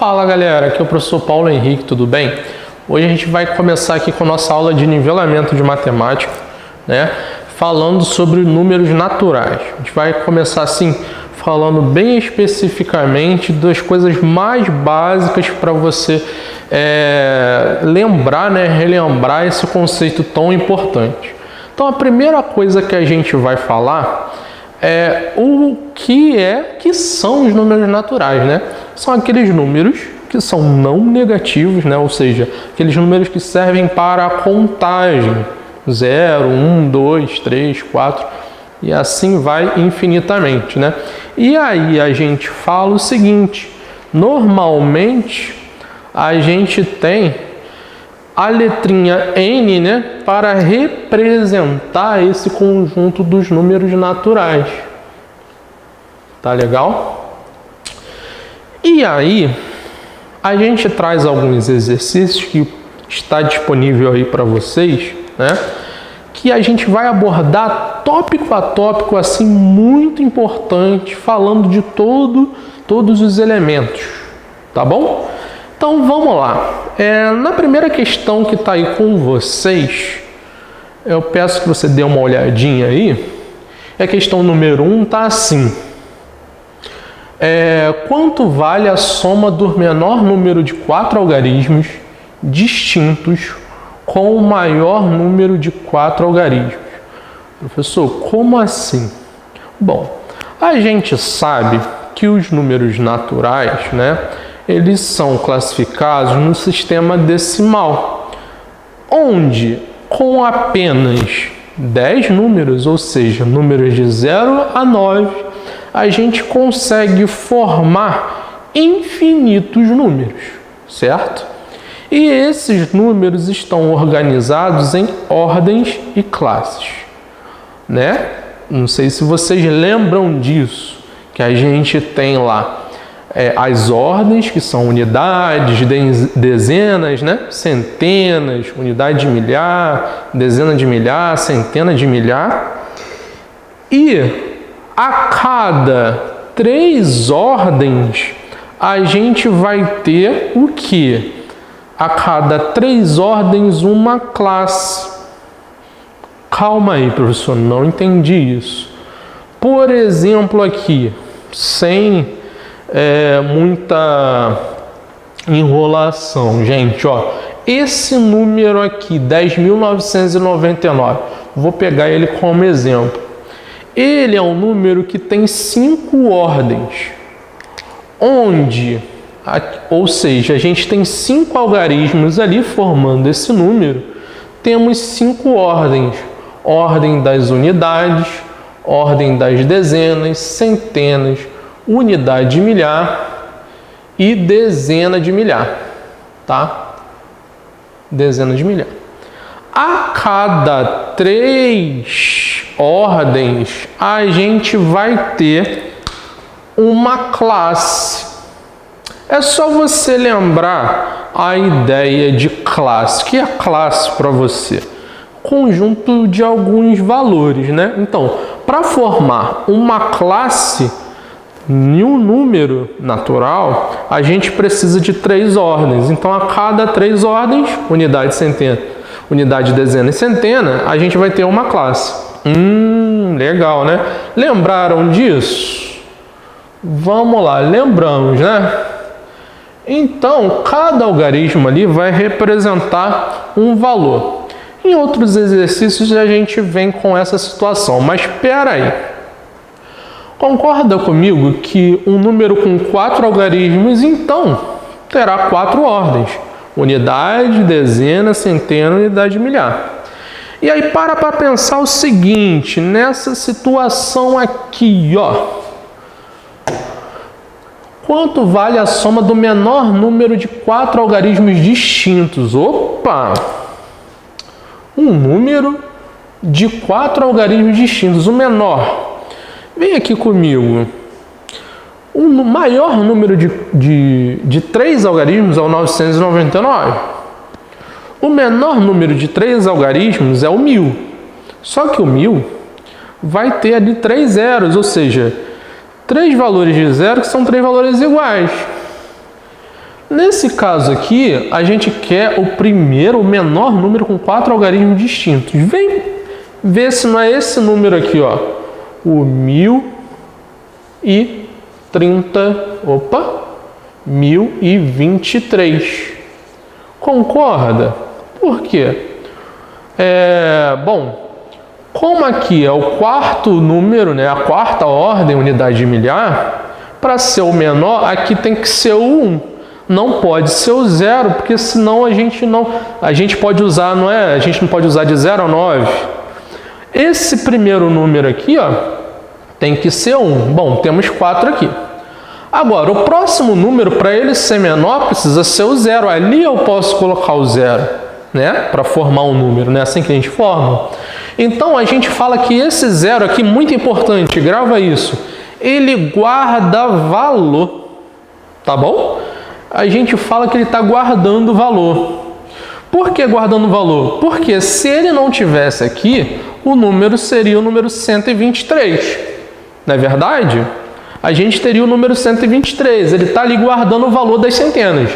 Fala galera, aqui é o professor Paulo Henrique, tudo bem? Hoje a gente vai começar aqui com a nossa aula de nivelamento de matemática, né? Falando sobre números naturais. A gente vai começar assim, falando bem especificamente das coisas mais básicas para você lembrar, né? Relembrar esse conceito tão importante. Então a primeira coisa que a gente vai falar é o que são os números naturais, né? São aqueles números que são não negativos, né? Ou seja, aqueles números que servem para a contagem. 0, 1, 2, 3, 4 e assim vai infinitamente, né? E aí a gente fala o seguinte, normalmente a gente tem a letrinha N, né, para representar esse conjunto dos números naturais. Tá legal? E aí a gente traz alguns exercícios que está disponível aí para vocês, né? Que a gente vai abordar tópico a tópico, assim, muito importante, falando de todos os elementos, tá bom? Então vamos lá. Na primeira questão que está aí com vocês, eu peço que você dê uma olhadinha aí. A questão número 1 está assim. Quanto vale a soma do menor número de 4 algarismos distintos com o maior número de 4 algarismos? Professor, como assim? Bom, a gente sabe que os números naturais, né, eles são classificados no sistema decimal, onde com apenas 10 números, ou seja, números de 0 a 9, a gente consegue formar infinitos números, certo? E esses números estão organizados em ordens e classes, né? Não sei se vocês lembram disso, que a gente tem lá as ordens, que são unidades, dezenas, né? Centenas, unidade de milhar, dezena de milhar, centena de milhar. E a cada 3 ordens, a gente vai ter o quê? A cada 3 ordens, uma classe. Calma aí, professor, não entendi isso. Por exemplo, aqui, sem muita enrolação, gente, ó, esse número aqui, 10.999, vou pegar ele como exemplo. Ele é um número que tem 5 ordens, ou seja, a gente tem 5 algarismos ali formando esse número. Temos 5 ordens: ordem das unidades, ordem das dezenas, centenas, unidade de milhar e dezena de milhar, tá? Dezena de milhar. A cada 3 ordens, a gente vai ter uma classe. É só você lembrar a ideia de classe. O que é classe para você? Conjunto de alguns valores, né? Então, para formar uma classe em um número natural, a gente precisa de 3 ordens. Então, a cada 3 ordens, unidade, centena, unidade, dezena e centena, a gente vai ter uma classe. Legal, né? Lembraram disso? Vamos lá, lembramos, né? Então, cada algarismo ali vai representar um valor. Em outros exercícios a gente vem com essa situação, mas espera aí. Concorda comigo que um número com 4 algarismos, então, terá 4 ordens: unidade, dezena, centena, unidade de milhar. E aí para pensar o seguinte, nessa situação aqui, ó. Quanto vale a soma do menor número de 4 algarismos distintos? Opa! Um número de 4 algarismos distintos, o menor. Vem aqui comigo. O maior número de 3 algarismos é o 999. O menor número de 3 algarismos é o 1000. Só que o 1000 vai ter ali 3 zeros, ou seja, 3 valores de zero que são 3 valores iguais. Nesse caso aqui, a gente quer o menor número com 4 algarismos distintos. Vem ver se não é esse número aqui, ó, o 1023. Concorda? Por quê? Bom, como aqui é o quarto número, né, a quarta ordem, unidade de milhar, para ser o menor, aqui tem que ser o 1. Não pode ser o 0, porque senão a gente pode usar, não é? A gente não pode usar de 0 a 9. Esse primeiro número aqui, ó, tem que ser 1. Bom, temos 4 aqui. Agora, o próximo número, para ele ser menor, precisa ser o 0. Ali eu posso colocar o 0, né? Para formar um número, né? Assim que a gente forma. Então, a gente fala que esse 0 aqui, muito importante, grava isso, ele guarda valor, tá bom? A gente fala que ele está guardando valor. Por que guardando valor? Porque se ele não tivesse aqui, o número seria o número 123. Não é verdade? A gente teria o número 123. Ele está ali guardando o valor das centenas.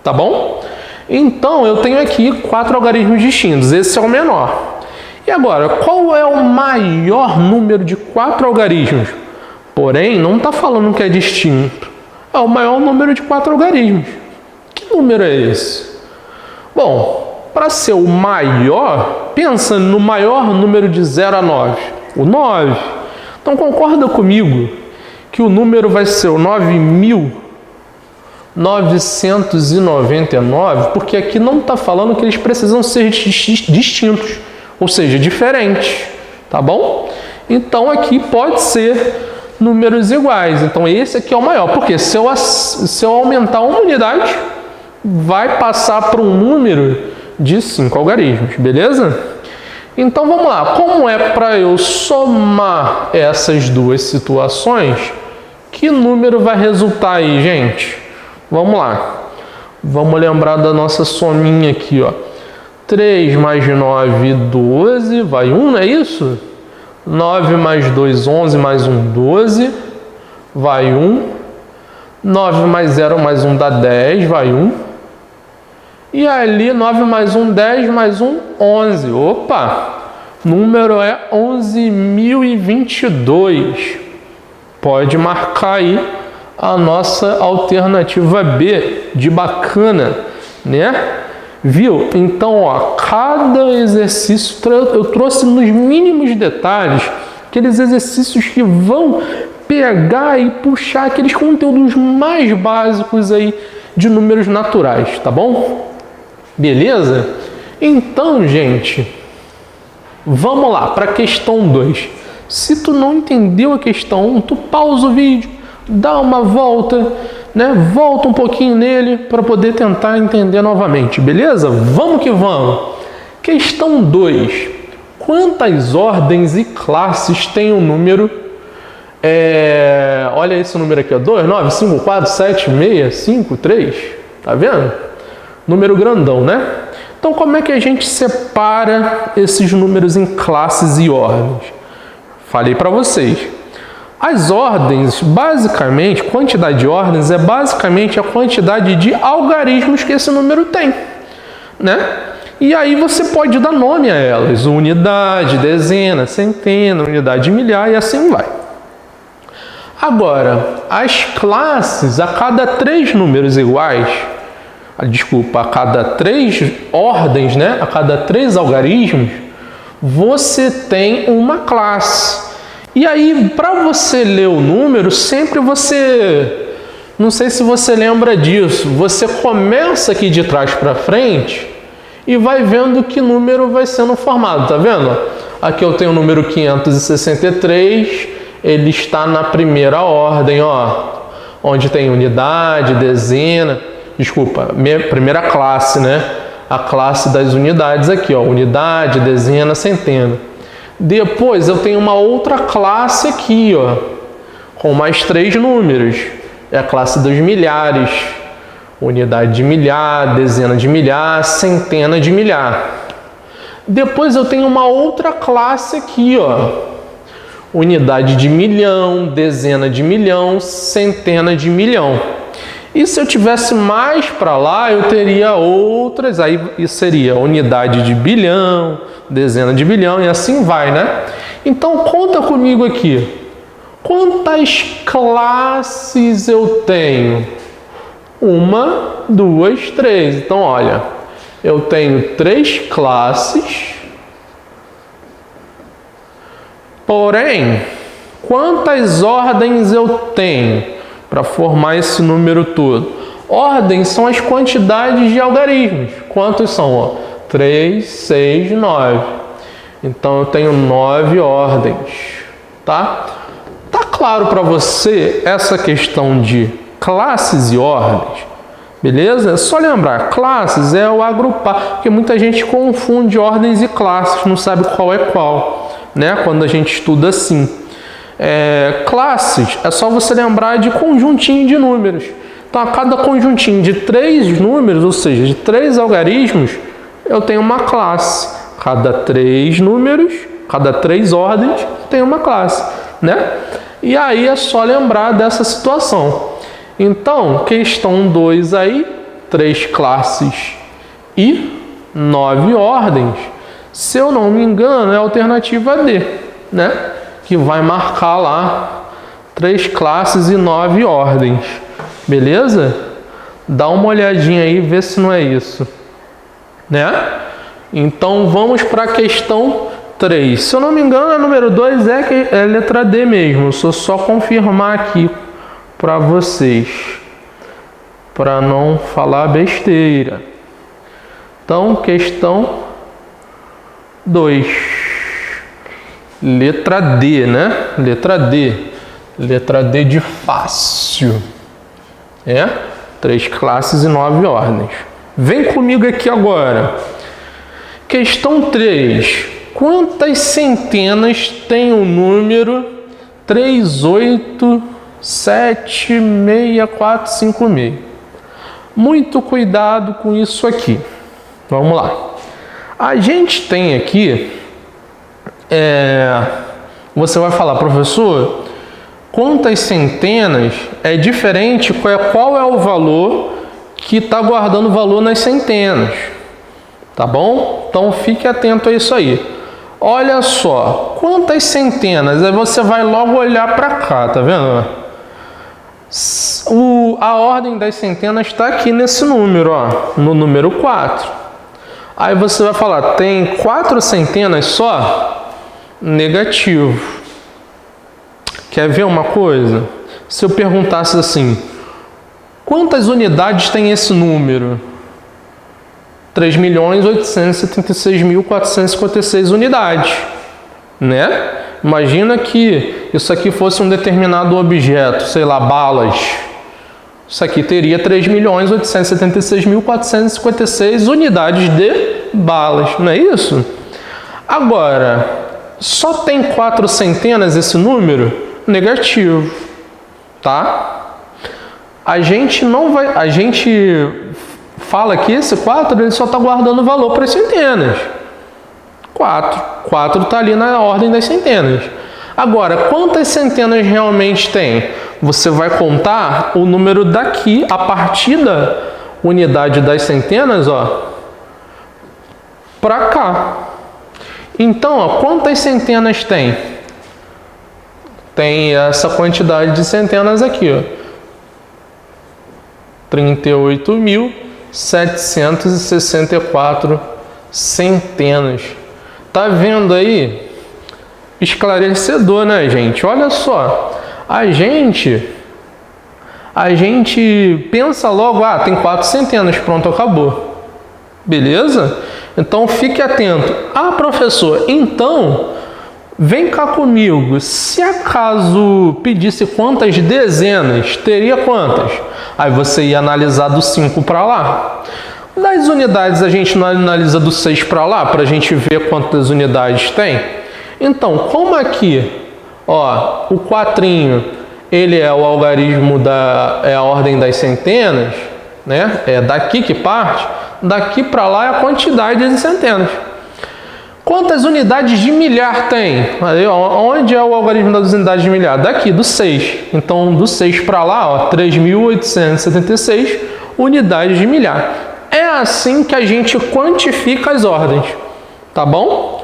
Tá bom? Então, eu tenho aqui 4 algarismos distintos. Esse é o menor. E agora, qual é o maior número de 4 algarismos? Porém, não está falando que é distinto. É o maior número de 4 algarismos. Que número é esse? Bom, para ser o maior, pensa no maior número de 0 a 9. O 9. Então, concorda comigo que o número vai ser o 9.999, porque aqui não está falando que eles precisam ser distintos, ou seja, diferentes. Tá bom? Então, aqui pode ser números iguais. Então, esse aqui é o maior. Porque se eu aumentar uma unidade, vai passar para um número de 5 algarismos. Beleza? Então, vamos lá. Como é para eu somar essas duas situações, que número vai resultar aí, gente? Vamos lá. Vamos lembrar da nossa sominha aqui, ó. 3 mais 9, 12. Vai 1, não é isso? 9 mais 2, 11, mais 1, 12, vai 1. 9 mais 0 mais 1 dá 10, vai 1. E ali 9 mais 1, 10, mais 1, 11. Opa! Número é 11.022. Pode marcar aí a nossa alternativa B, de bacana, né? Viu? Então, ó, cada exercício eu trouxe nos mínimos detalhes aqueles exercícios que vão pegar e puxar aqueles conteúdos mais básicos aí de números naturais, tá bom? Beleza? Então, gente, vamos lá para a questão 2. Se tu não entendeu a questão 1, tu pausa o vídeo, dá uma volta, né? Volta um pouquinho nele para poder tentar entender novamente, beleza? Vamos que vamos! Questão 2. Quantas ordens e classes tem o número? Olha esse número aqui, ó. 2, 9, 5, 4, 7, 6, 5, 3. Tá vendo? Número grandão, né? Então, como é que a gente separa esses números em classes e ordens? Falei para vocês. As ordens, basicamente, quantidade de ordens é basicamente a quantidade de algarismos que esse número tem, né? E aí você pode dar nome a elas, unidade, dezena, centena, unidade de milhar e assim vai. Agora, as classes, a cada 3 números iguais, a cada 3 ordens, né? A cada 3 algarismos, você tem uma classe. E aí, para você ler o número, sempre você... Não sei se você lembra disso. Você começa aqui de trás para frente e vai vendo que número vai sendo formado. Tá vendo? Aqui eu tenho o número 563. Ele está na primeira ordem, ó. Onde tem unidade, dezena... primeira classe, né? A classe das unidades aqui, ó. Unidade, dezena, centena. Depois eu tenho uma outra classe aqui, ó, com mais 3 números. É a classe dos milhares. Unidade de milhar, dezena de milhar, centena de milhar. Depois eu tenho uma outra classe aqui, ó. Unidade de milhão, dezena de milhão, centena de milhão. E se eu tivesse mais para lá, eu teria outras, aí isso seria unidade de bilhão, dezena de bilhão e assim vai, né? Então conta comigo aqui. Quantas classes eu tenho? 1, 2, 3. Então, olha, eu tenho 3 classes. Porém, quantas ordens eu tenho para formar esse número todo? Ordens são as quantidades de algarismos. Quantos são? 3, 6, 9. Então, eu tenho 9 ordens, tá? Tá claro para você essa questão de classes e ordens? Beleza? É só lembrar, classes é o agrupar, porque muita gente confunde ordens e classes, não sabe qual é qual, né? Quando a gente estuda assim. Classes é só você lembrar de conjuntinho de números. Então, a cada conjuntinho de 3 números, ou seja, de 3 algarismos, eu tenho uma classe. Cada 3 números, cada 3 ordens, eu tenho uma classe, né? E aí é só lembrar dessa situação. Então, questão 2 aí, 3 classes e 9 ordens. Se eu não me engano, é a alternativa D, né? Que vai marcar lá 3 classes e 9 ordens. Beleza? Dá uma olhadinha aí e vê se não é isso, né? Então, vamos para a questão 3. Se eu não me engano, a número 2 é letra D mesmo. Só confirmar aqui para vocês, para não falar besteira. Então, questão 2. Letra D, né? Letra D. Letra D de fácil. 3 classes e 9 ordens. Vem comigo aqui agora. Questão 3. Quantas centenas tem o número 3876456? Muito cuidado com isso aqui. Vamos lá. A gente tem aqui, você vai falar, professor, quantas centenas é diferente, qual é o valor que está guardando o valor nas centenas, tá bom? Então fique atento a isso aí. Olha só, quantas centenas? Aí você vai logo olhar para cá, tá vendo? A ordem das centenas está aqui nesse número, ó, no número 4. Aí você vai falar, tem 4 centenas só? Negativo. Quer ver uma coisa? Se eu perguntasse assim, quantas unidades tem esse número? 3.876.456 unidades, né? Imagina que isso aqui fosse um determinado objeto, sei lá, balas. Isso aqui teria 3.876.456 unidades de balas, não é isso? Agora, só tem 4 centenas esse número? Negativo, tá? A gente fala que esse 4 ele só está guardando valor para as centenas. 4 está ali na ordem das centenas. Agora, quantas centenas realmente tem? Você vai contar o número daqui, a partir da unidade das centenas, ó, para cá. Então, ó, quantas centenas tem? Tem essa quantidade de centenas aqui, ó. 38.764 centenas. Tá vendo aí? Esclarecedor, né, gente? Olha só. A gente pensa logo, tem 4 centenas, pronto, acabou. Beleza? Então fique atento. Professor, então vem cá comigo. Se acaso pedisse quantas dezenas, teria quantas? Aí você ia analisar do 5 para lá. Das unidades a gente não analisa do 6 para lá, para a gente ver quantas unidades tem. Então, como aqui, ó, o quatrinho, ele é o algarismo é a ordem das centenas, né? É daqui que parte, daqui para lá é a quantidade de centenas. Quantas unidades de milhar tem? Aí, ó, onde é o algarismo das unidades de milhar? Daqui, do 6. Então, do 6 para lá, ó, 3.876 unidades de milhar. É assim que a gente quantifica as ordens, tá bom?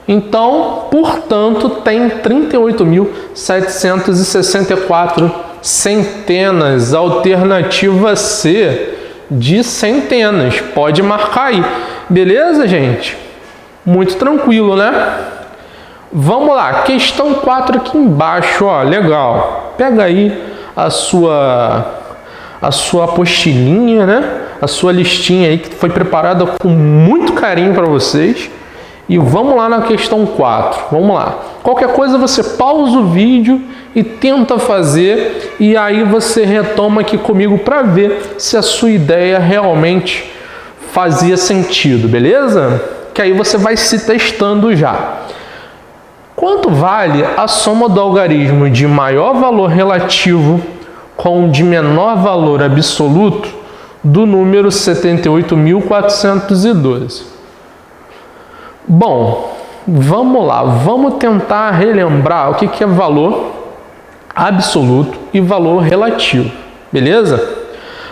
Então, portanto, tem 38.764 centenas. Alternativa C de centenas. Pode marcar aí. Beleza, gente? Muito tranquilo, né? Vamos lá, questão 4 aqui embaixo, ó, legal. Pega aí a sua apostilinha, né? A sua listinha aí que foi preparada com muito carinho para vocês. E vamos lá na questão 4. Vamos lá. Qualquer coisa você pausa o vídeo e tenta fazer, e aí você retoma aqui comigo para ver se a sua ideia realmente fazia sentido, beleza? Que aí você vai se testando já. Quanto vale a soma do algarismo de maior valor relativo com o de menor valor absoluto do número 78.412? Bom, vamos lá, vamos tentar relembrar o que é valor absoluto e valor relativo, beleza?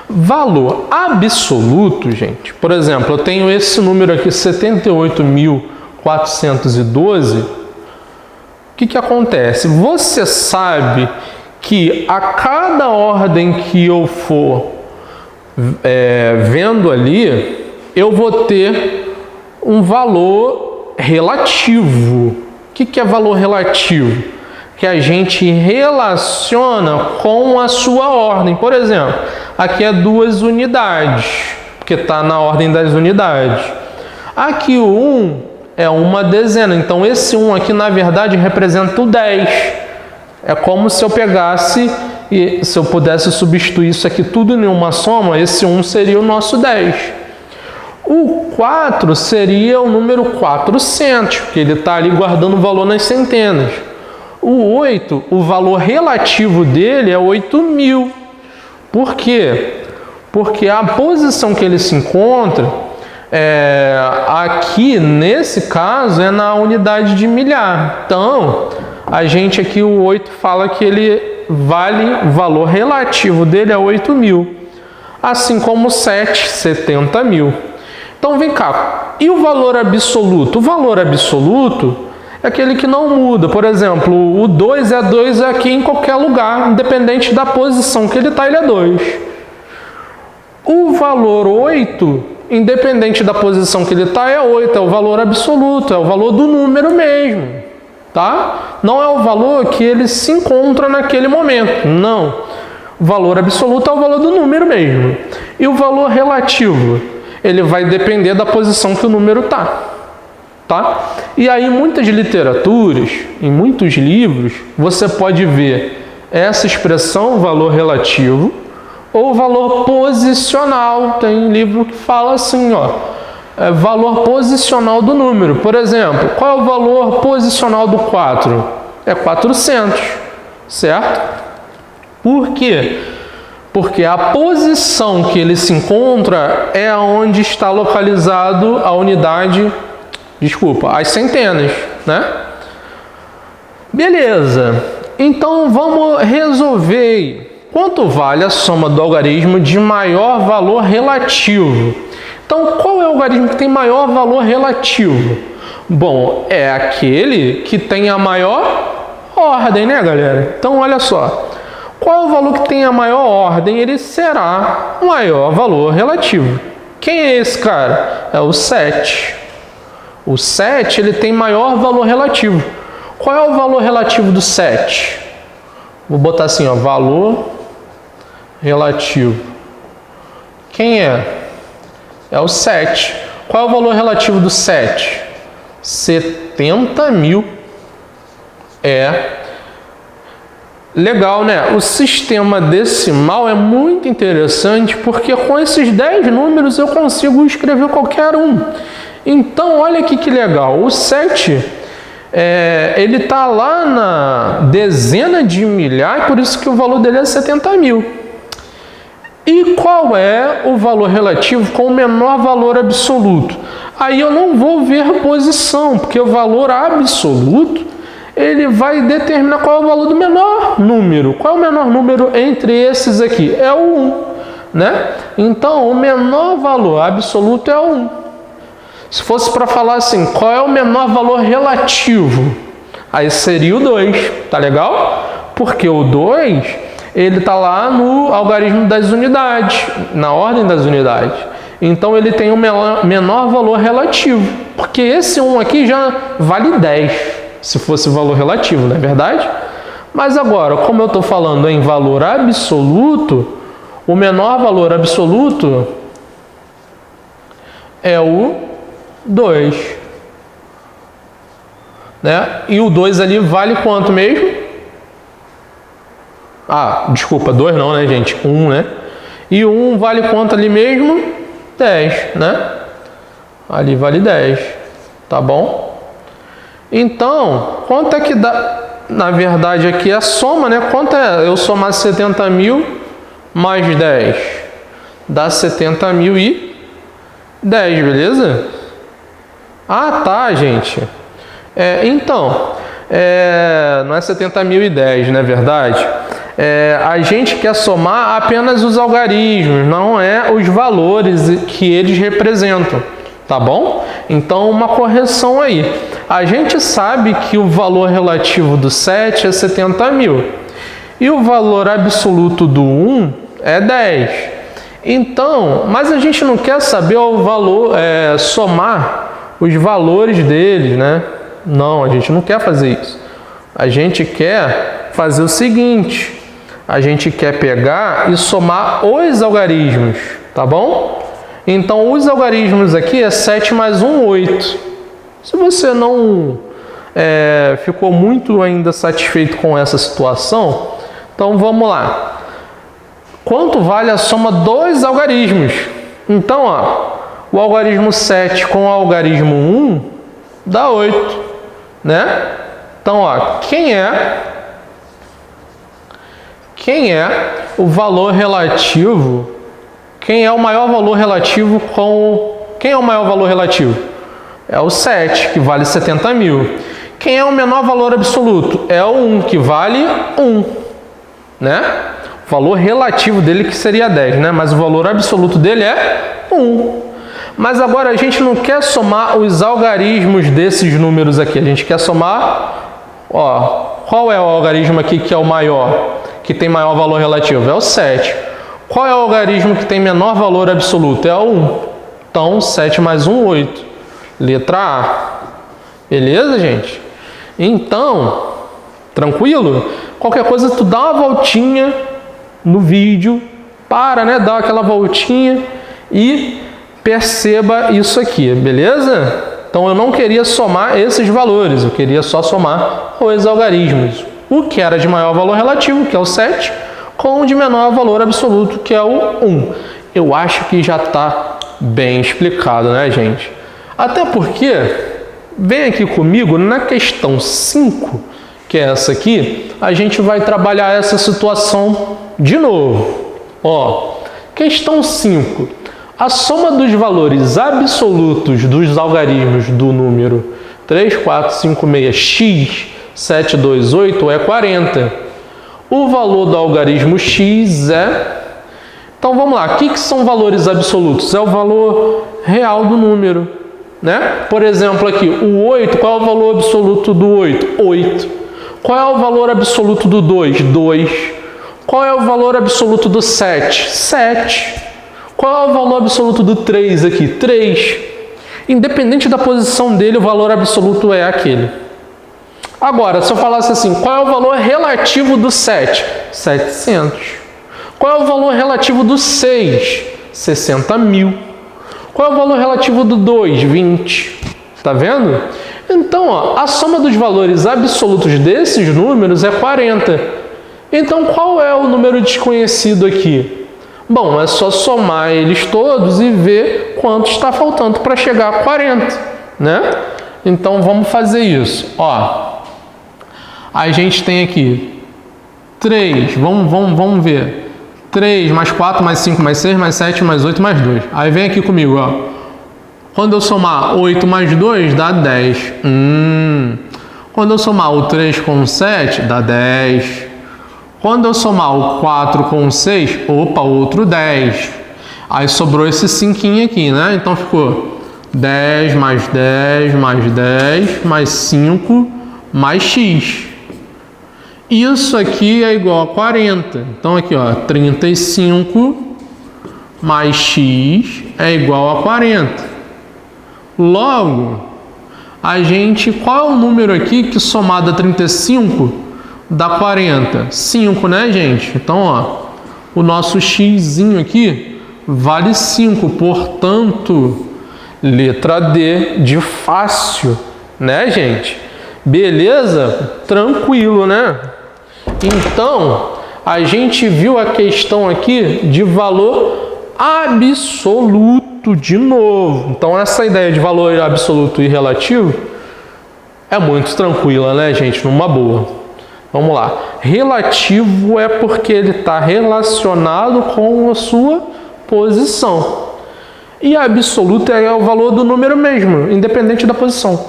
Valor absoluto, gente, por exemplo, eu tenho esse número aqui, 78.412. O que acontece? Você sabe que a cada ordem que eu for vendo ali, eu vou ter um valor relativo. O que é valor relativo? Que a gente relaciona com a sua ordem. Por exemplo, aqui é 2 unidades, porque está na ordem das unidades. Aqui o 1 é uma dezena, então esse 1 aqui na verdade representa o 10. É como se eu pegasse e se eu pudesse substituir isso aqui tudo em uma soma, esse 1 seria o nosso 10. O 4 seria o número 400, porque ele está ali guardando o valor nas centenas. O 8, o valor relativo dele é 8.000. Por quê? Porque a posição que ele se encontra, aqui nesse caso, é na unidade de milhar. Então, a gente aqui, o 8, fala que ele vale, o valor relativo dele é 8.000. Assim como o 7, 70.000. Então, vem cá. E o valor absoluto? O valor absoluto é aquele que não muda. Por exemplo, o 2 é 2 aqui em qualquer lugar, independente da posição que ele está, ele é 2. O valor 8, independente da posição que ele está, é 8. É o valor absoluto, é o valor do número mesmo. Tá? Não é o valor que ele se encontra naquele momento. Não. O valor absoluto é o valor do número mesmo. E o valor relativo? Ele vai depender da posição que o número está. Tá? E aí, em muitas literaturas, em muitos livros, você pode ver essa expressão, valor relativo, ou valor posicional. Tem livro que fala assim, ó, valor posicional do número. Por exemplo, qual é o valor posicional do 4? É 400, certo? Por quê? Porque a posição que ele se encontra é onde está localizado a unidade, as centenas, né? Beleza. Então vamos resolver. Quanto vale a soma do algarismo de maior valor relativo? Então, qual é o algarismo que tem maior valor relativo? Bom, é aquele que tem a maior ordem, né, galera? Então, olha só. Qual é o valor que tem a maior ordem? Ele será o maior valor relativo. Quem é esse cara? É o 7. O 7, ele tem maior valor relativo. Qual é o valor relativo do 7? Vou botar assim, ó, valor relativo. Quem é? É o 7. Qual é o valor relativo do 7? 70.000. Legal, né? O sistema decimal é muito interessante porque com esses 10 números eu consigo escrever qualquer um. Então, olha aqui que legal. O 7, ele está lá na dezena de milhar, e por isso que o valor dele é 70.000. E qual é o valor relativo com o menor valor absoluto? Aí eu não vou ver posição, porque o valor absoluto ele vai determinar qual é o valor do menor número. Qual é o menor número entre esses aqui? É o 1, né? Então, o menor valor absoluto é o 1. Se fosse para falar assim, qual é o menor valor relativo? Aí seria o 2, tá legal? Porque o 2, ele está lá no algarismo das unidades, na ordem das unidades. Então, ele tem o menor valor relativo, porque esse 1 aqui já vale 10. Se fosse o valor relativo, não é verdade? Mas agora, como eu estou falando em valor absoluto, o menor valor absoluto é o 2. Né? E o 2 ali vale quanto mesmo? Ah, desculpa, 2 não, né, gente? 1, né? E o 1 vale quanto ali mesmo? 10, né? Ali vale 10, tá bom? Então, quanto é que dá? Na verdade, aqui é a soma, né? Quanto é eu somar 70.000 mais 10? Dá 70.010, beleza? Ah, tá, gente. Então, não é 70.010, não é verdade? A gente quer somar apenas os algarismos, não é os valores que eles representam, tá bom? Então, uma correção aí. A gente sabe que o valor relativo do 7 é 70.000 e o valor absoluto do 1 é 10. Então, mas a gente não quer saber o valor, somar os valores deles, né? Não, a gente não quer fazer isso. A gente quer fazer o seguinte, a gente quer pegar e somar os algarismos, tá bom? Então, os algarismos aqui é 7 mais 1, 8. Se você não ficou muito ainda satisfeito com essa situação, então vamos lá. Quanto vale a soma dos algarismos? Então, ó, o algarismo 7 com o algarismo 1 dá 8, né? Então, ó, quem é o valor relativo? Quem é o maior valor relativo com... Quem é o maior valor relativo? É o 7, que vale 70.000. Quem é o menor valor absoluto? É o 1, que vale 1, né? O valor relativo dele que seria 10, né? Mas o valor absoluto dele é 1. Mas agora a gente não quer somar os algarismos desses números aqui. A gente quer somar, ó, qual é o algarismo aqui que é o maior, que tem maior valor relativo? É o 7. Qual é o algarismo que tem menor valor absoluto? É o 1. Então, 7 mais 1, 8. Letra A. Beleza, gente? Então, tranquilo? Qualquer coisa, tu dá uma voltinha no vídeo, né? Dá aquela voltinha e perceba isso aqui, beleza? Então, eu não queria somar esses valores, eu queria só somar os algarismos. O que era de maior valor relativo, que é o 7, com o de menor valor absoluto, que é o 1. Eu acho que já está bem explicado, né, gente? Até porque, vem aqui comigo, na questão 5, que é essa aqui, a gente vai trabalhar essa situação de novo. Ó, questão 5. A soma dos valores absolutos dos algarismos do número 3456x 728 é 40. O valor do algarismo x é... Então, vamos lá. O que são valores absolutos? É o valor real do número, né? Por exemplo, aqui, o 8, qual é o valor absoluto do 8? 8. Qual é o valor absoluto do 2? 2. Qual é o valor absoluto do 7? 7. Qual é o valor absoluto do 3 aqui? 3. Independente da posição dele, o valor absoluto é aquele. Agora, se eu falasse assim, qual é o valor relativo do 7? 700. Qual é o valor relativo do 6? 60.000. Qual é o valor relativo do 2? 20. Tá vendo? Então, ó, a soma dos valores absolutos desses números é 40. Então, qual é o número desconhecido aqui? Bom, é só somar eles todos e ver quanto está faltando para chegar a 40, né? Então, vamos fazer isso. Ó, a gente tem aqui 3, vamos ver. 3 mais 4 mais 5 mais 6 mais 7 mais 8 mais 2. Aí vem aqui comigo, ó. Quando eu somar 8 mais 2, dá 10. Quando eu somar o 3 com o 7, dá 10. Quando eu somar o 4 com o 6, opa, outro 10. Aí sobrou esse 5 aqui, né? Então ficou 10 mais 10 mais 10 mais 5 mais x. Isso aqui é igual a 40. Então aqui, ó, 35 mais x é igual a 40. Logo, qual é o número aqui que somado a 35 dá 40? 5, né, gente? Então, ó, o nosso xzinho aqui vale 5, portanto, letra D de fácil, né, gente? Beleza? Tranquilo, né? Então, a gente viu a questão aqui de valor absoluto de novo. Então, essa ideia de valor absoluto e relativo é muito tranquila, né, gente? Numa boa. Vamos lá. Relativo é porque ele está relacionado com a sua posição. E absoluto é o valor do número mesmo, independente da posição.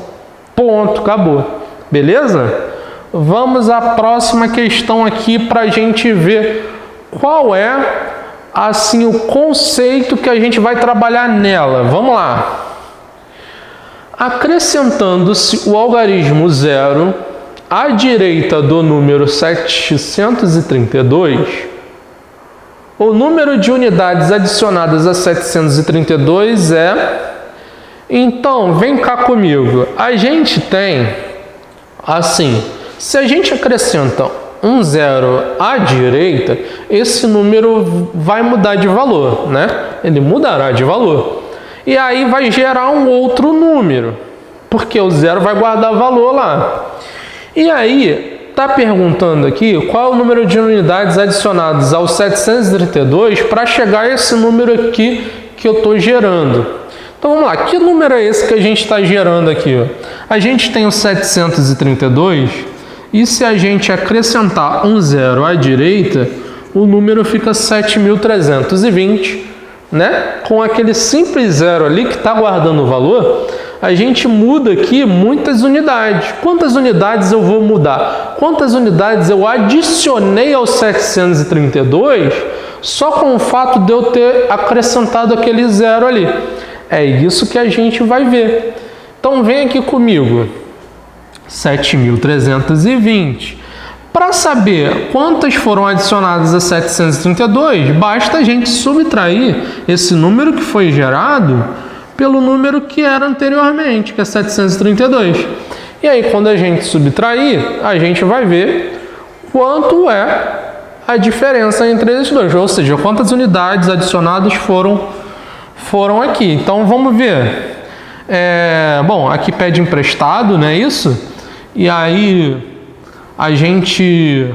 Ponto, acabou. Beleza? Vamos à próxima questão aqui para a gente ver qual é, assim, o conceito que a gente vai trabalhar nela. Vamos lá. Acrescentando-se o algarismo 0 à direita do número 732, o número de unidades adicionadas a 732 é... Então, vem cá comigo. A gente tem, assim, se a gente acrescenta um 0 à direita, esse número vai mudar de valor, né? Ele mudará de valor. E aí vai gerar um outro número, porque o 0 vai guardar valor lá. E aí, está perguntando aqui qual é o número de unidades adicionadas ao 732 para chegar a esse número aqui que eu estou gerando. Então vamos lá, que número é esse que a gente está gerando aqui? A gente tem o 732 e se a gente acrescentar um 0 à direita, o número fica 7.320, né? Com aquele simples 0 ali que está guardando o valor, a gente muda aqui muitas unidades. Quantas unidades eu vou mudar? Quantas unidades eu adicionei ao 732 só com o fato de eu ter acrescentado aquele 0 ali? É isso que a gente vai ver. Então vem aqui comigo. 7.320. Para saber quantas foram adicionadas a 732, basta a gente subtrair esse número que foi gerado pelo número que era anteriormente, que é 732. E aí, quando a gente subtrair, a gente vai ver quanto é a diferença entre esses dois, ou seja, quantas unidades adicionadas foram aqui. Então, vamos ver. Bom, aqui pede emprestado, não é isso? E aí, a gente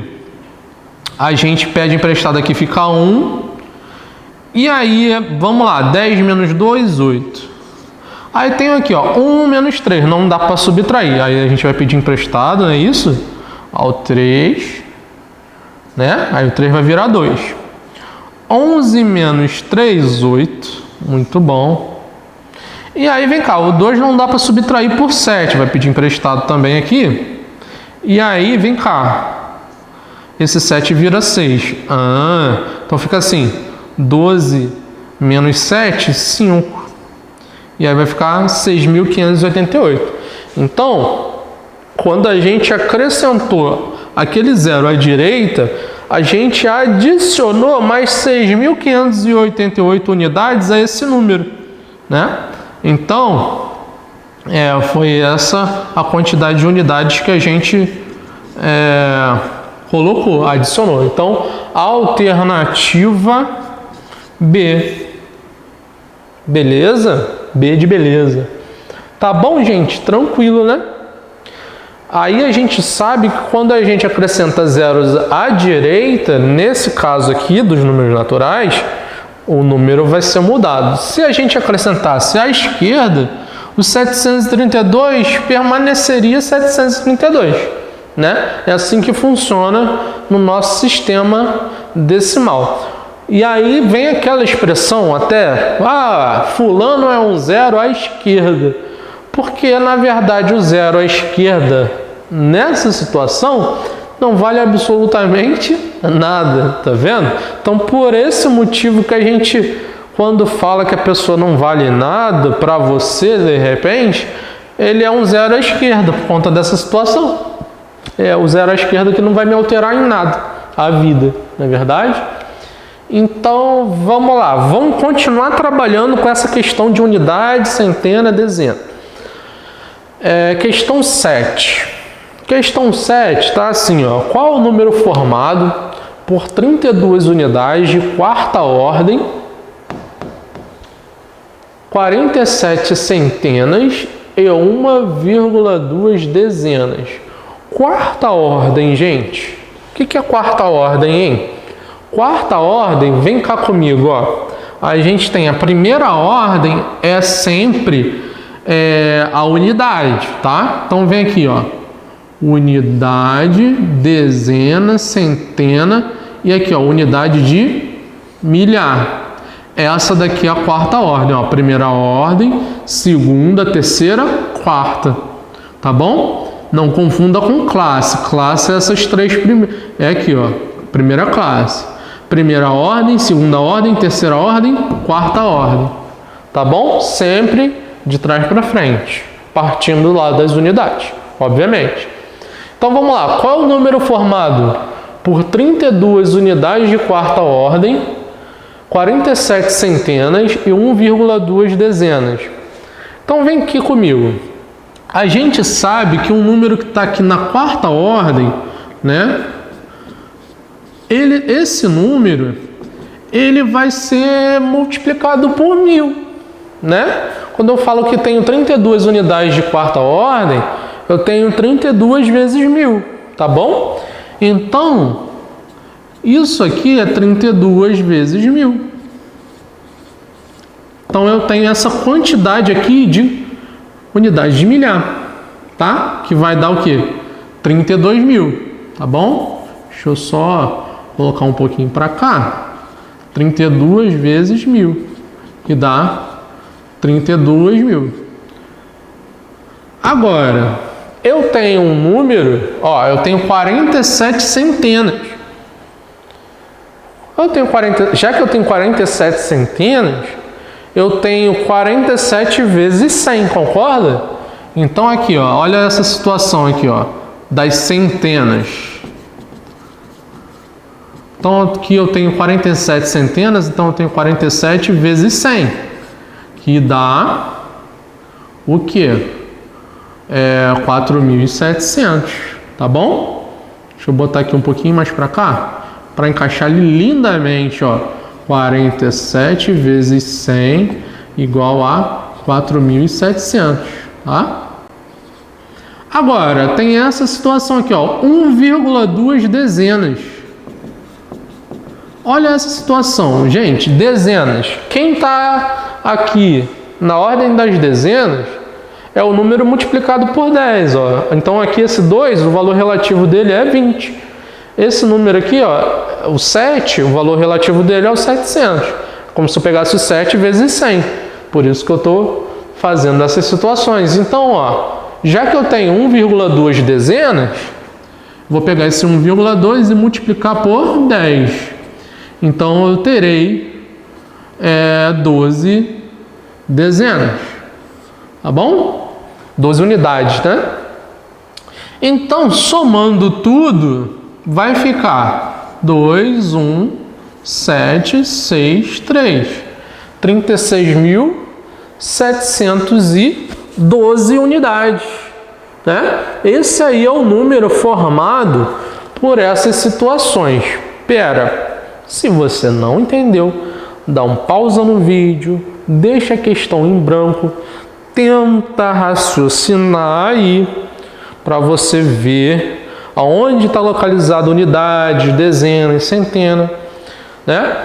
pede emprestado aqui, fica 1. E aí, vamos lá, 10 menos 2, 8. Aí tem aqui, ó, 1 menos 3, não dá para subtrair. Aí a gente vai pedir emprestado, não é isso? Ao 3, né? Aí o 3 vai virar 2. 11 menos 3, 8. Muito bom. E aí vem cá, o 2 não dá para subtrair por 7, vai pedir emprestado também aqui. E aí vem cá, esse 7 vira 6. Então fica assim, 12 menos 7, 5. E aí vai ficar 6.588. Então, quando a gente acrescentou aquele 0 à direita, a gente adicionou mais 6.588 unidades a esse número, né? Então, foi essa a quantidade de unidades que a gente colocou, adicionou. Então, alternativa B. Beleza? B de beleza. Tá bom, gente? Tranquilo, né? Aí a gente sabe que quando a gente acrescenta zeros à direita, nesse caso aqui dos números naturais, o número vai ser mudado. Se a gente acrescentasse à esquerda, o 732 permaneceria 732, né? É assim que funciona no nosso sistema decimal. E aí vem aquela expressão até, fulano é um zero à esquerda. Porque, na verdade, o zero à esquerda, nessa situação, não vale absolutamente nada, tá vendo? Então, por esse motivo que a gente, quando fala que a pessoa não vale nada para você, de repente, ele é um zero à esquerda, por conta dessa situação. É o zero à esquerda que não vai me alterar em nada a vida, não é verdade? Então, vamos lá, vamos continuar trabalhando com essa questão de unidade, centena, dezena. Questão 7. Questão 7 está assim, ó. Qual é o número formado por 32 unidades de quarta ordem, 47 centenas e 1,2 dezenas? Quarta ordem, gente. O que é quarta ordem, hein? Quarta ordem, vem cá comigo, ó. A gente tem a primeira ordem, é sempre a unidade, tá? Então vem aqui, ó. Unidade, dezena, centena e aqui, ó, unidade de milhar. Essa daqui é a quarta ordem, ó. Primeira ordem, segunda, terceira, quarta. Tá bom? Não confunda com classe. Classe é essas três primeiras. É aqui, ó. Primeira classe. Primeira ordem, segunda ordem, terceira ordem, quarta ordem. Tá bom? Sempre de trás para frente, partindo lá das unidades, obviamente. Então vamos lá. Qual é o número formado por 32 unidades de quarta ordem, 47 centenas e 1,2 dezenas? Então vem aqui comigo. A gente sabe que um número que está aqui na quarta ordem, né? Esse número, ele vai ser multiplicado por 1000, né? Quando eu falo que tenho 32 unidades de quarta ordem, eu tenho 32 vezes 1000, tá bom? Então, isso aqui é 32 vezes 1000. Então, eu tenho essa quantidade aqui de unidades de milhar, tá? Que vai dar o quê? 32.000, tá bom? Deixa eu só colocar um pouquinho para cá. 32 vezes 1000, que dá 32.000. Agora, eu tenho um número, ó, eu tenho 47 centenas. Já que eu tenho 47 centenas, eu tenho 47 vezes 100, concorda? Então aqui, ó, olha essa situação aqui, ó, das centenas. Então aqui eu tenho 47 centenas, então eu tenho 47 vezes 100, que dá o quê? 4.700, tá bom? Deixa eu botar aqui um pouquinho mais para cá, para encaixar lindamente, ó. 47 vezes 100 igual a 4.700, tá? Agora, tem essa situação aqui, ó, 1,2 dezenas. Olha essa situação, gente, dezenas. Quem está aqui na ordem das dezenas é o número multiplicado por 10, ó. Então aqui esse 2, o valor relativo dele é 20. Esse número aqui, ó, o 7, o valor relativo dele é o 700. Como se eu pegasse o 7 vezes 100. Por isso que eu estou fazendo essas situações. Então, ó, já que eu tenho 1,2 dezenas, vou pegar esse 1,2 e multiplicar por 10. Então, eu terei 12 dezenas. Tá bom? 12 unidades, né? Então, somando tudo, vai ficar 2, 1, 7, 6, 3. 36.712 unidades, né? Esse aí é o número formado por essas situações. Pera, se você não entendeu, dá um pausa no vídeo, deixa a questão em branco, tenta raciocinar aí para você ver aonde está localizada unidade, dezena e centena, né?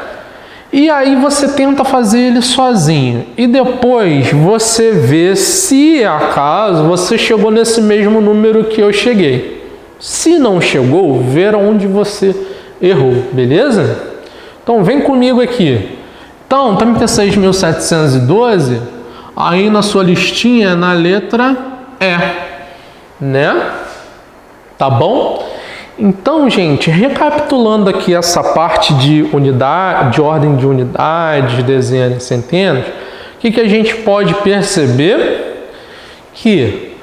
E aí você tenta fazer ele sozinho. E depois você vê se acaso você chegou nesse mesmo número que eu cheguei. Se não chegou, ver onde você errou, beleza? Então, vem comigo aqui. Então, 36.712, aí na sua listinha, na letra E, né? Tá bom? Então, gente, recapitulando aqui essa parte de unidade, de ordem de unidades, dezenas, centenas, o que a gente pode perceber? Que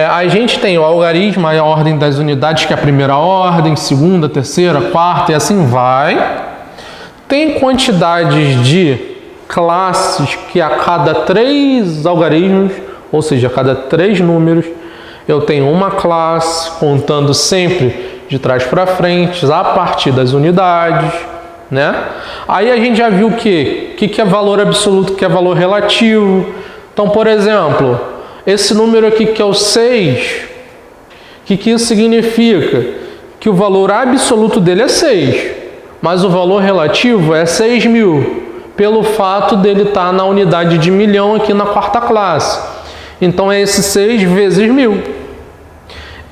a gente tem o algarismo, a ordem das unidades, que é a primeira ordem, segunda, terceira, quarta e assim vai. Tem quantidades de classes que a cada 3 algarismos, ou seja, a cada 3 números, eu tenho uma classe, contando sempre de trás para frente, a partir das unidades, né? Aí a gente já viu o que é valor absoluto, o que é valor relativo. Então, por exemplo, esse número aqui que é o 6, o que isso significa? Que o valor absoluto dele é 6, mas o valor relativo é 6.000, pelo fato dele estar na unidade de milhão aqui na quarta classe. Então, é esse 6 vezes 1.000.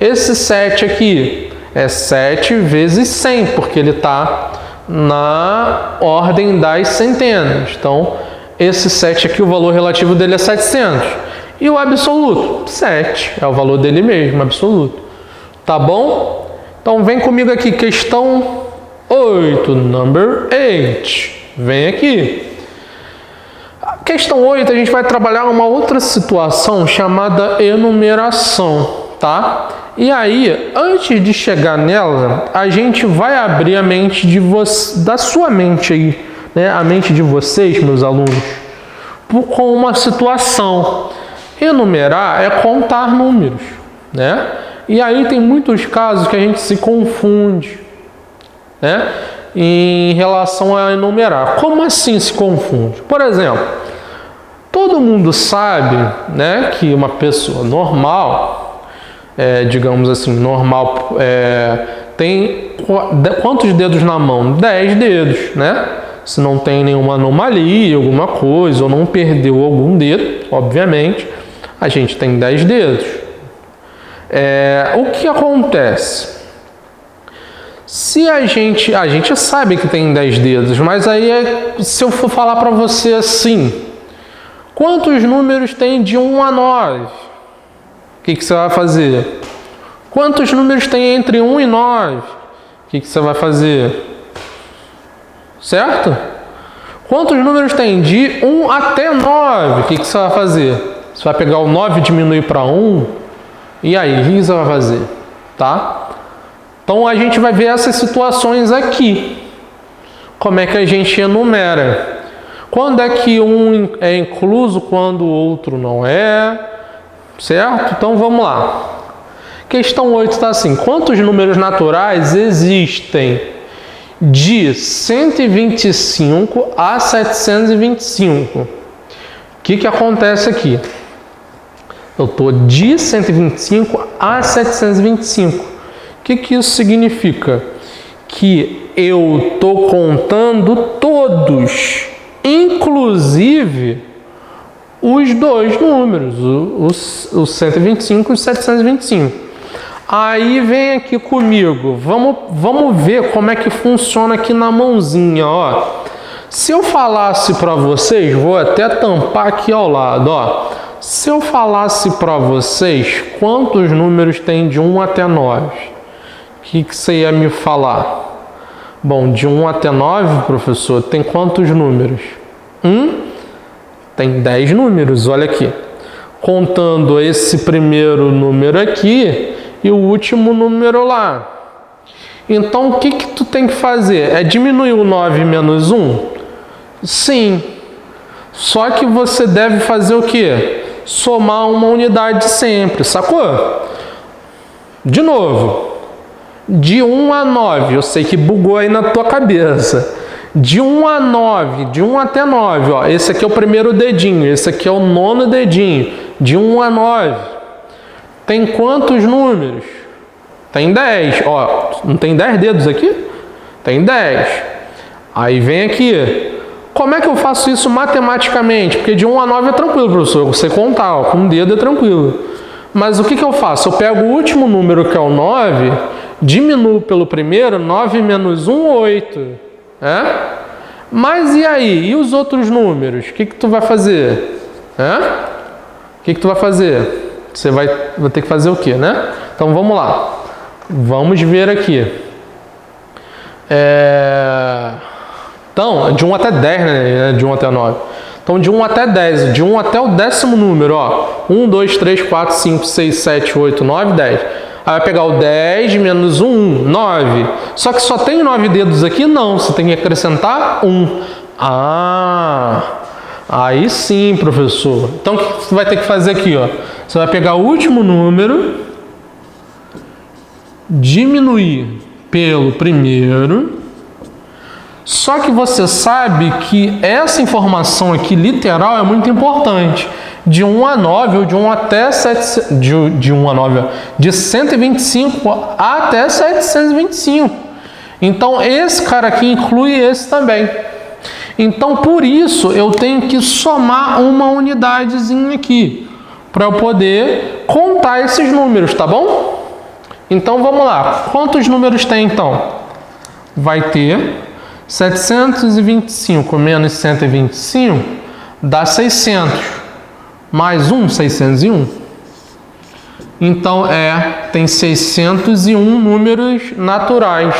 Esse 7 aqui é 7 vezes 100, porque ele está na ordem das centenas. Então, esse 7 aqui, o valor relativo dele é 700. E o absoluto? 7. É o valor dele mesmo, absoluto. Tá bom? Então, vem comigo aqui, questão 8, number 8. Vem aqui. Questão 8, a gente vai trabalhar uma outra situação chamada enumeração, tá? E aí, antes de chegar nela, a gente vai abrir a mente da sua mente aí, né? A mente de vocês, meus alunos, com uma situação. Enumerar é contar números, né? E aí tem muitos casos que a gente se confunde, né? Em relação a enumerar. Como assim se confunde? Por exemplo, todo mundo sabe, né, que uma pessoa normal, digamos assim, normal, tem quantos dedos na mão? 10 dedos, né? Se não tem nenhuma anomalia, alguma coisa, ou não perdeu algum dedo, obviamente, a gente tem 10 dedos. O que acontece? Se a gente sabe que tem 10 dedos, mas aí se eu for falar para você assim, quantos números tem de 1 a 9? O que você vai fazer? Quantos números tem entre 1 e 9? O que você vai fazer? Certo? Quantos números tem de 1 até 9? O que você vai fazer? Você vai pegar o 9 e diminuir para 1? E aí, o que você vai fazer? Tá? Então, a gente vai ver essas situações aqui. Como é que a gente enumera? Quando é que um é incluso, quando o outro não é? Certo? Então, vamos lá. Questão 8 está assim. Quantos números naturais existem de 125 a 725? O que acontece aqui? Eu estou de 125 a 725. O que isso significa? Que eu estou contando todos, inclusive os dois números, os 125 e os 725. Aí vem aqui comigo, vamos ver como é que funciona aqui na mãozinha, ó. Se eu falasse para vocês, vou até tampar aqui ao lado, ó. Se eu falasse para vocês quantos números tem de 1 até 9, o que você ia me falar? Bom, de 1 até 9, professor, tem quantos números? Tem 10 números, olha aqui. Contando esse primeiro número aqui e o último número lá. Então, o que tu tem que fazer? É diminuir o 9 menos 1? Sim. Só que você deve fazer o quê? Somar uma unidade sempre, sacou? De novo. De 1 a 9, eu sei que bugou aí na tua cabeça. De 1 a 9, de 1 até 9, ó, esse aqui é o primeiro dedinho, esse aqui é o 9º dedinho. De 1 a 9. Tem quantos números? Tem 10, ó, não tem 10 dedos aqui? Tem 10. Aí vem aqui. Como é que eu faço isso matematicamente? Porque de 1 a 9 é tranquilo, professor, você contar, ó, com um dedo é tranquilo. Mas o que eu faço? Eu pego o último número, que é o 9, diminuo pelo primeiro, 9 menos 1, 8. Mas e aí? E os outros números? O que tu vai fazer? O que tu vai fazer? Você vai ter que fazer o quê, né? Então vamos lá. Vamos ver aqui. Então, de 1 até 10, né? De 1 até 9. Então, de 1 até 10, de 1 até o 10º número, ó. 1, 2, 3, 4, 5, 6, 7, 8, 9, 10. Aí vai pegar o 10 menos 1, 9. Só que só tem 9 dedos aqui? Não, você tem que acrescentar 1. Aí sim, professor. Então, o que você vai ter que fazer aqui, ó? Você vai pegar o último número, diminuir pelo primeiro. Só que você sabe que essa informação aqui, literal, é muito importante. De 1 a 9, ou de 1 até 7, de 1 a 9, de 125 até 725. Então, esse cara aqui inclui esse também. Então, por isso, eu tenho que somar uma unidadezinha aqui, para eu poder contar esses números, tá bom? Então, vamos lá. Quantos números tem, então? Vai ter 725 menos 125 dá 600. Mais 1, 601. Então, tem 601 números naturais,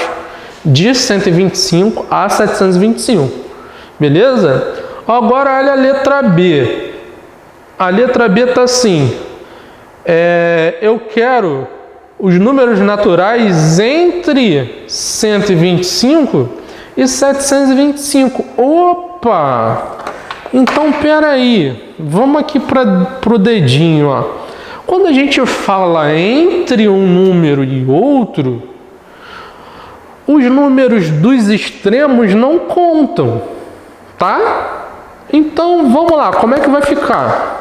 de 125 a 725. Beleza? Agora, olha a letra B. A letra B está assim. Eu quero os números naturais entre 125 e 725. Opa! Então, peraí. Vamos aqui para o dedinho. Ó. Quando a gente fala entre um número e outro, os números dos extremos não contam. Tá? Então, vamos lá. Como é que vai ficar?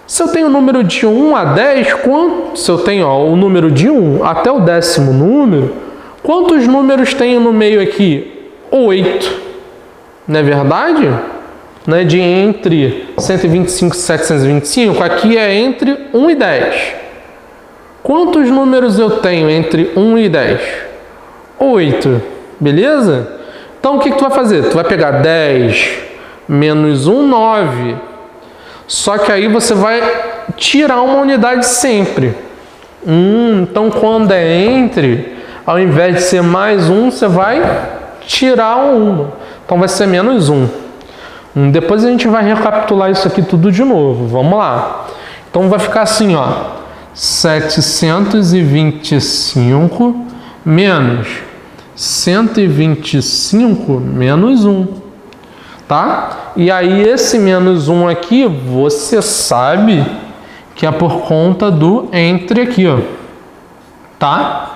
Se eu tenho o número de 1 a 10, se eu tenho o número de 1 até o 10º número, quantos números tenho no meio aqui? 8. Não é verdade? Não é de entre 125 e 725? Aqui é entre 1 e 10. Quantos números eu tenho entre 1 e 10? 8. Beleza? Então, o que tu vai fazer? Tu vai pegar 10 menos 1, 9. Só que aí você vai tirar uma unidade sempre. Então, quando é entre, ao invés de ser mais 1, você vai tirar um 1. Então, vai ser menos 1. Depois a gente vai recapitular isso aqui tudo de novo. Vamos lá. Então, vai ficar assim, ó. 725 menos 125 menos 1. Tá? E aí, esse menos 1 aqui, você sabe que é por conta do entre aqui, ó. Tá?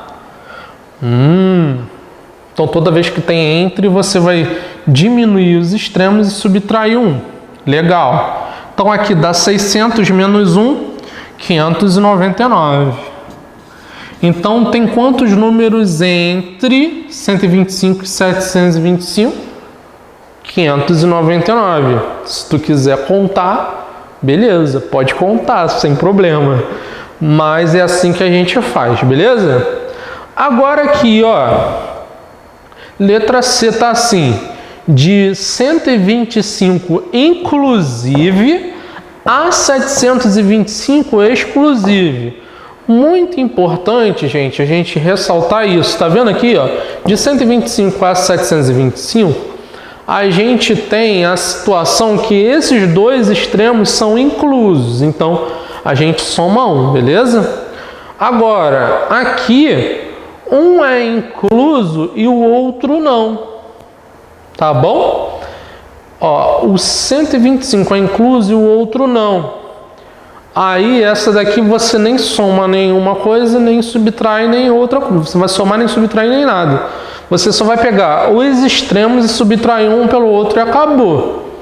Então, toda vez que tem entre, você vai diminuir os extremos e subtrair 1. Legal. Então, aqui dá 600 menos 1, 599. Então, tem quantos números entre 125 e 725? 599. Se tu quiser contar, beleza, pode contar, sem problema. Mas é assim que a gente faz, beleza? Agora aqui, ó, letra C tá assim, de 125 inclusive a 725 exclusive. Muito importante, gente, a gente ressaltar isso. Tá vendo aqui, ó, de 125 a 725, a gente tem a situação que esses dois extremos são inclusos. Então, a gente soma 1, beleza? Agora, aqui, um é incluso e o outro não. Tá bom? Ó, o 125 é incluso e o outro não. Aí, essa daqui você nem soma nenhuma coisa, nem subtrai nem outra coisa. Você vai somar nem subtrair nem nada. Você só vai pegar os extremos e subtrair um pelo outro e acabou.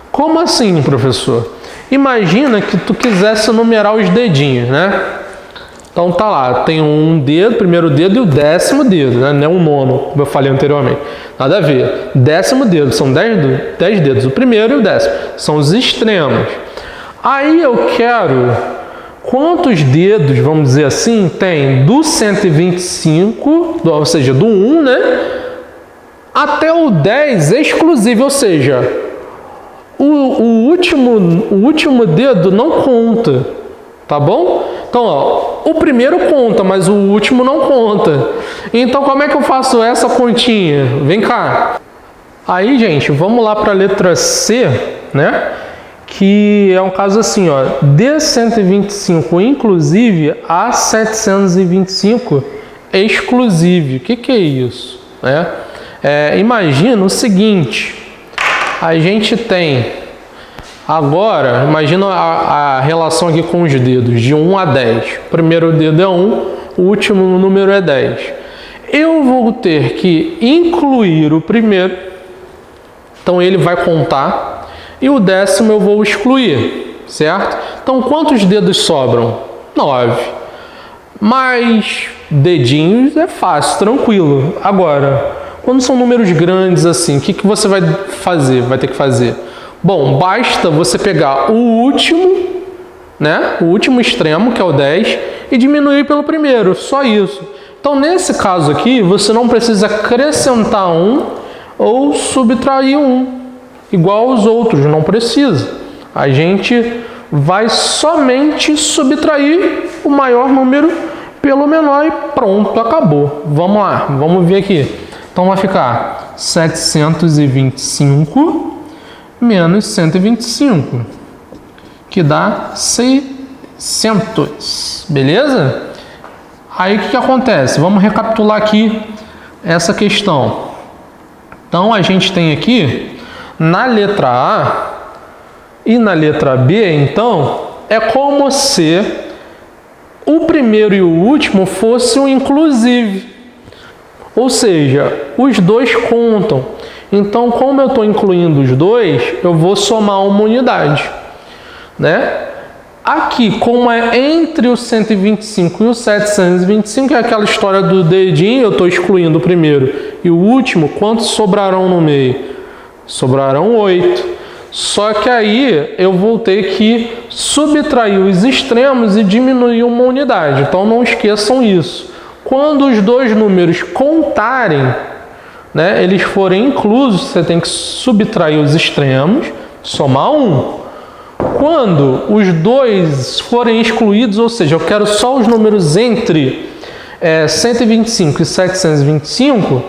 Como assim, professor? Imagina que tu quisesse numerar os dedinhos, né? Então tá lá, tem um dedo, primeiro dedo e o 10º dedo, né? Não o nono, como eu falei anteriormente. Nada a ver. 10º dedo, são 10 dedos. O primeiro e o 10º são os extremos. Aí eu quero quantos dedos, vamos dizer assim, tem do 125, ou seja, do 1, né, até o 10 exclusivo, ou seja, o último dedo não conta, tá bom? Então, ó, o primeiro conta, mas o último não conta. Então, como é que eu faço essa continha? Vem cá. Aí, gente, vamos lá para a letra C, né? Que é um caso assim, ó, de 125 inclusive a 725 exclusive. O que é isso? Imagina o seguinte, a gente tem agora, imagina a relação aqui com os dedos, de 1 a 10. O primeiro dedo é 1, o último número é 10. Eu vou ter que incluir o primeiro, então ele vai contar, e o 10º eu vou excluir, certo? Então, quantos dedos sobram? 9. Mais dedinhos é fácil, tranquilo. Agora, quando são números grandes assim, o que você vai fazer? Vai ter que fazer? Bom, basta você pegar o último, né? O último extremo, que é o 10, e diminuir pelo primeiro, só isso. Então, nesse caso aqui, você não precisa acrescentar 1 ou subtrair 1. Igual aos outros, não precisa. A gente vai somente subtrair o maior número pelo menor e pronto, acabou. Vamos lá, vamos ver aqui. Então vai ficar 725 menos 125, que dá 600, beleza? Aí o que acontece? Vamos recapitular aqui essa questão. Então a gente tem aqui na letra A e na letra B, então, é como se o primeiro e o último fossem um inclusive. Ou seja, os dois contam. Então, como eu estou incluindo os dois, eu vou somar uma unidade, né? Aqui, como é entre o 125 e o 725, é aquela história do dedinho, eu estou excluindo o primeiro e o último, quantos sobrarão no meio? Sobrarão 8. Só que aí eu vou ter que subtrair os extremos e diminuir uma unidade. Então não esqueçam isso. Quando os dois números contarem, né, eles forem inclusos, você tem que subtrair os extremos, somar 1. Quando os dois forem excluídos, ou seja, eu quero só os números entre 125 e 725,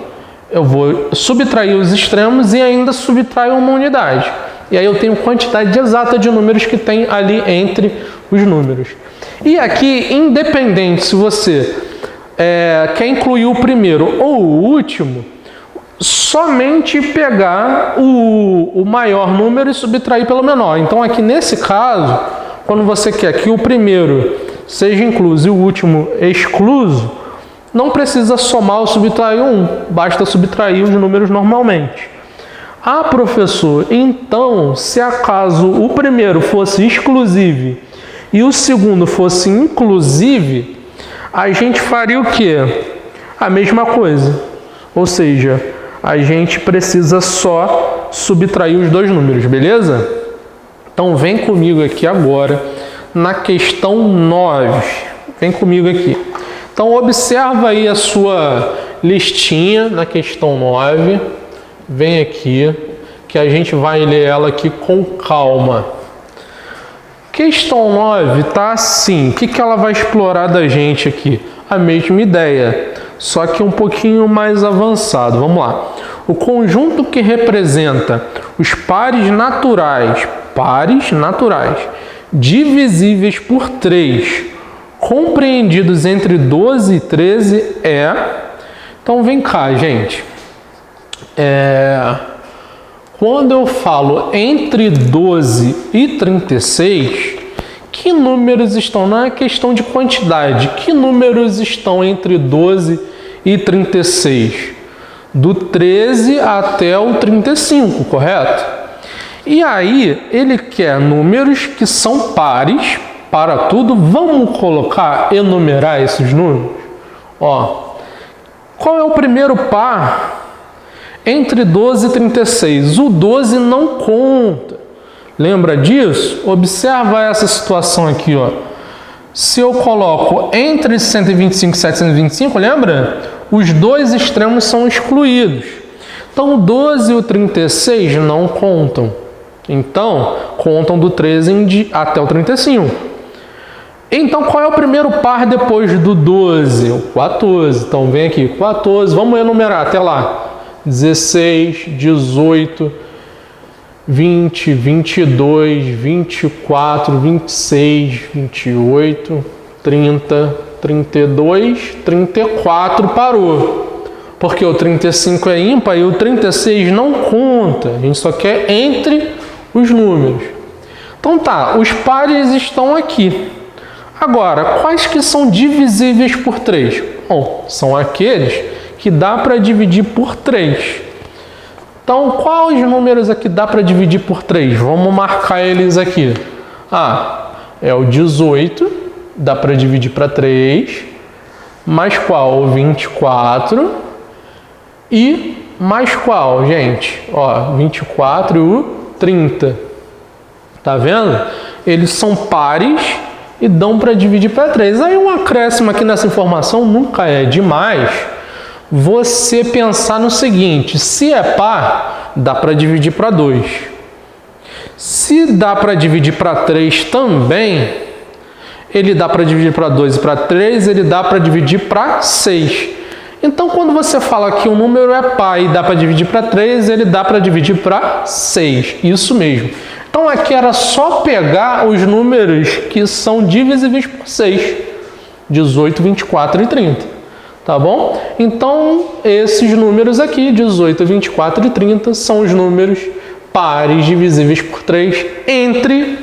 eu vou subtrair os extremos e ainda subtrair uma unidade. E aí eu tenho quantidade exata de números que tem ali entre os números. E aqui, independente se você quer incluir o primeiro ou o último, somente pegar o maior número e subtrair pelo menor. Então aqui nesse caso, quando você quer que o primeiro seja incluso e o último excluso, não precisa somar ou subtrair 1, basta subtrair os números normalmente. Ah, professor, então, se acaso o primeiro fosse exclusivo e o segundo fosse inclusive, a gente faria o quê? A mesma coisa. Ou seja, a gente precisa só subtrair os dois números, beleza? Então, vem comigo aqui agora na questão 9. Vem comigo aqui. Então, observa aí a sua listinha na questão 9. Vem aqui, que a gente vai ler ela aqui com calma. Questão 9 tá assim. O que ela vai explorar da gente aqui? A mesma ideia, só que um pouquinho mais avançado. Vamos lá. O conjunto que representa os pares naturais, divisíveis por 3, compreendidos entre 12 e 13 é... Então vem cá, gente. Quando eu falo entre 12 e 36, que números estão na questão de quantidade? Que números estão entre 12 e 36? Do 13 até o 35, correto? E aí, ele quer números que são pares para tudo. Vamos enumerar esses números? Ó, qual é o primeiro par entre 12 e 36? O 12 não conta. Lembra disso? Observa essa situação aqui, ó. Se eu coloco entre 125 e 725, lembra? Os dois extremos são excluídos. Então, o 12 e o 36 não contam. Então, contam do 13 até o 35. Então, qual é o primeiro par depois do 12? O 14. Então, vem aqui, 14. Vamos enumerar até lá. 16, 18, 20, 22, 24, 26, 28, 30, 32, 34, parou. Porque o 35 é ímpar e o 36 não conta. A gente só quer entre os números. Então tá, os pares estão aqui. Agora, quais que são divisíveis por 3? Bom, são aqueles que dá para dividir por 3. Então, quais números aqui dá para dividir por 3? Vamos marcar eles aqui. É o 18, dá para dividir para 3. Mais qual? O 24. E mais qual, gente? 24 e o 30. Tá vendo? Eles são pares e dão para dividir para 3. Aí um acréscimo aqui nessa informação nunca é demais você pensar no seguinte: se é par, dá para dividir para 2. Se dá para dividir para 3 também, ele dá para dividir para 2 e para 3, ele dá para dividir para 6. Então, quando você fala que um número é par e dá para dividir para 3, ele dá para dividir para 6. Isso mesmo. Então, aqui era só pegar os números que são divisíveis por 6. 18, 24 e 30. Tá bom? Então, esses números aqui, 18, 24 e 30, são os números pares divisíveis por 3 entre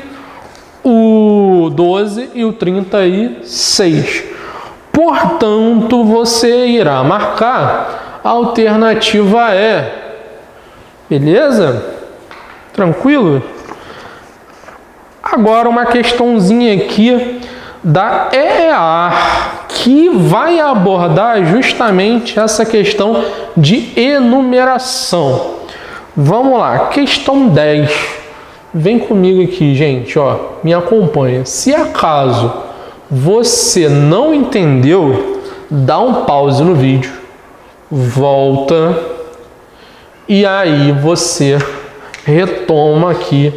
o 12 e o 36. Portanto, você irá marcar a alternativa E. Beleza? Tranquilo? Agora uma questãozinha aqui da EEA, que vai abordar justamente essa questão de enumeração. Vamos lá, questão 10. Vem comigo aqui, gente, me acompanha. Se acaso você não entendeu, dá um pause no vídeo, volta e aí você retoma aqui,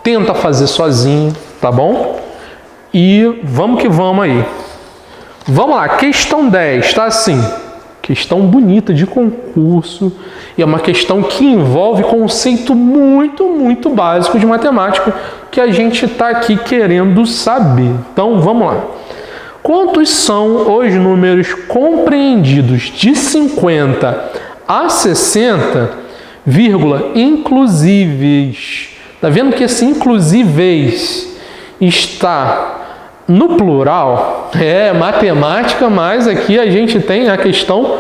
tenta fazer sozinho, tá bom? E vamos que vamos aí. Vamos lá, questão 10, tá assim, questão bonita de concurso e é uma questão que envolve conceito muito básico de matemática que a gente está aqui querendo saber. Então, vamos lá. Quantos são os números compreendidos de 50 a 60, inclusíveis? Tá vendo que esse inclusíveis está no plural? É matemática, mas aqui a gente tem a questão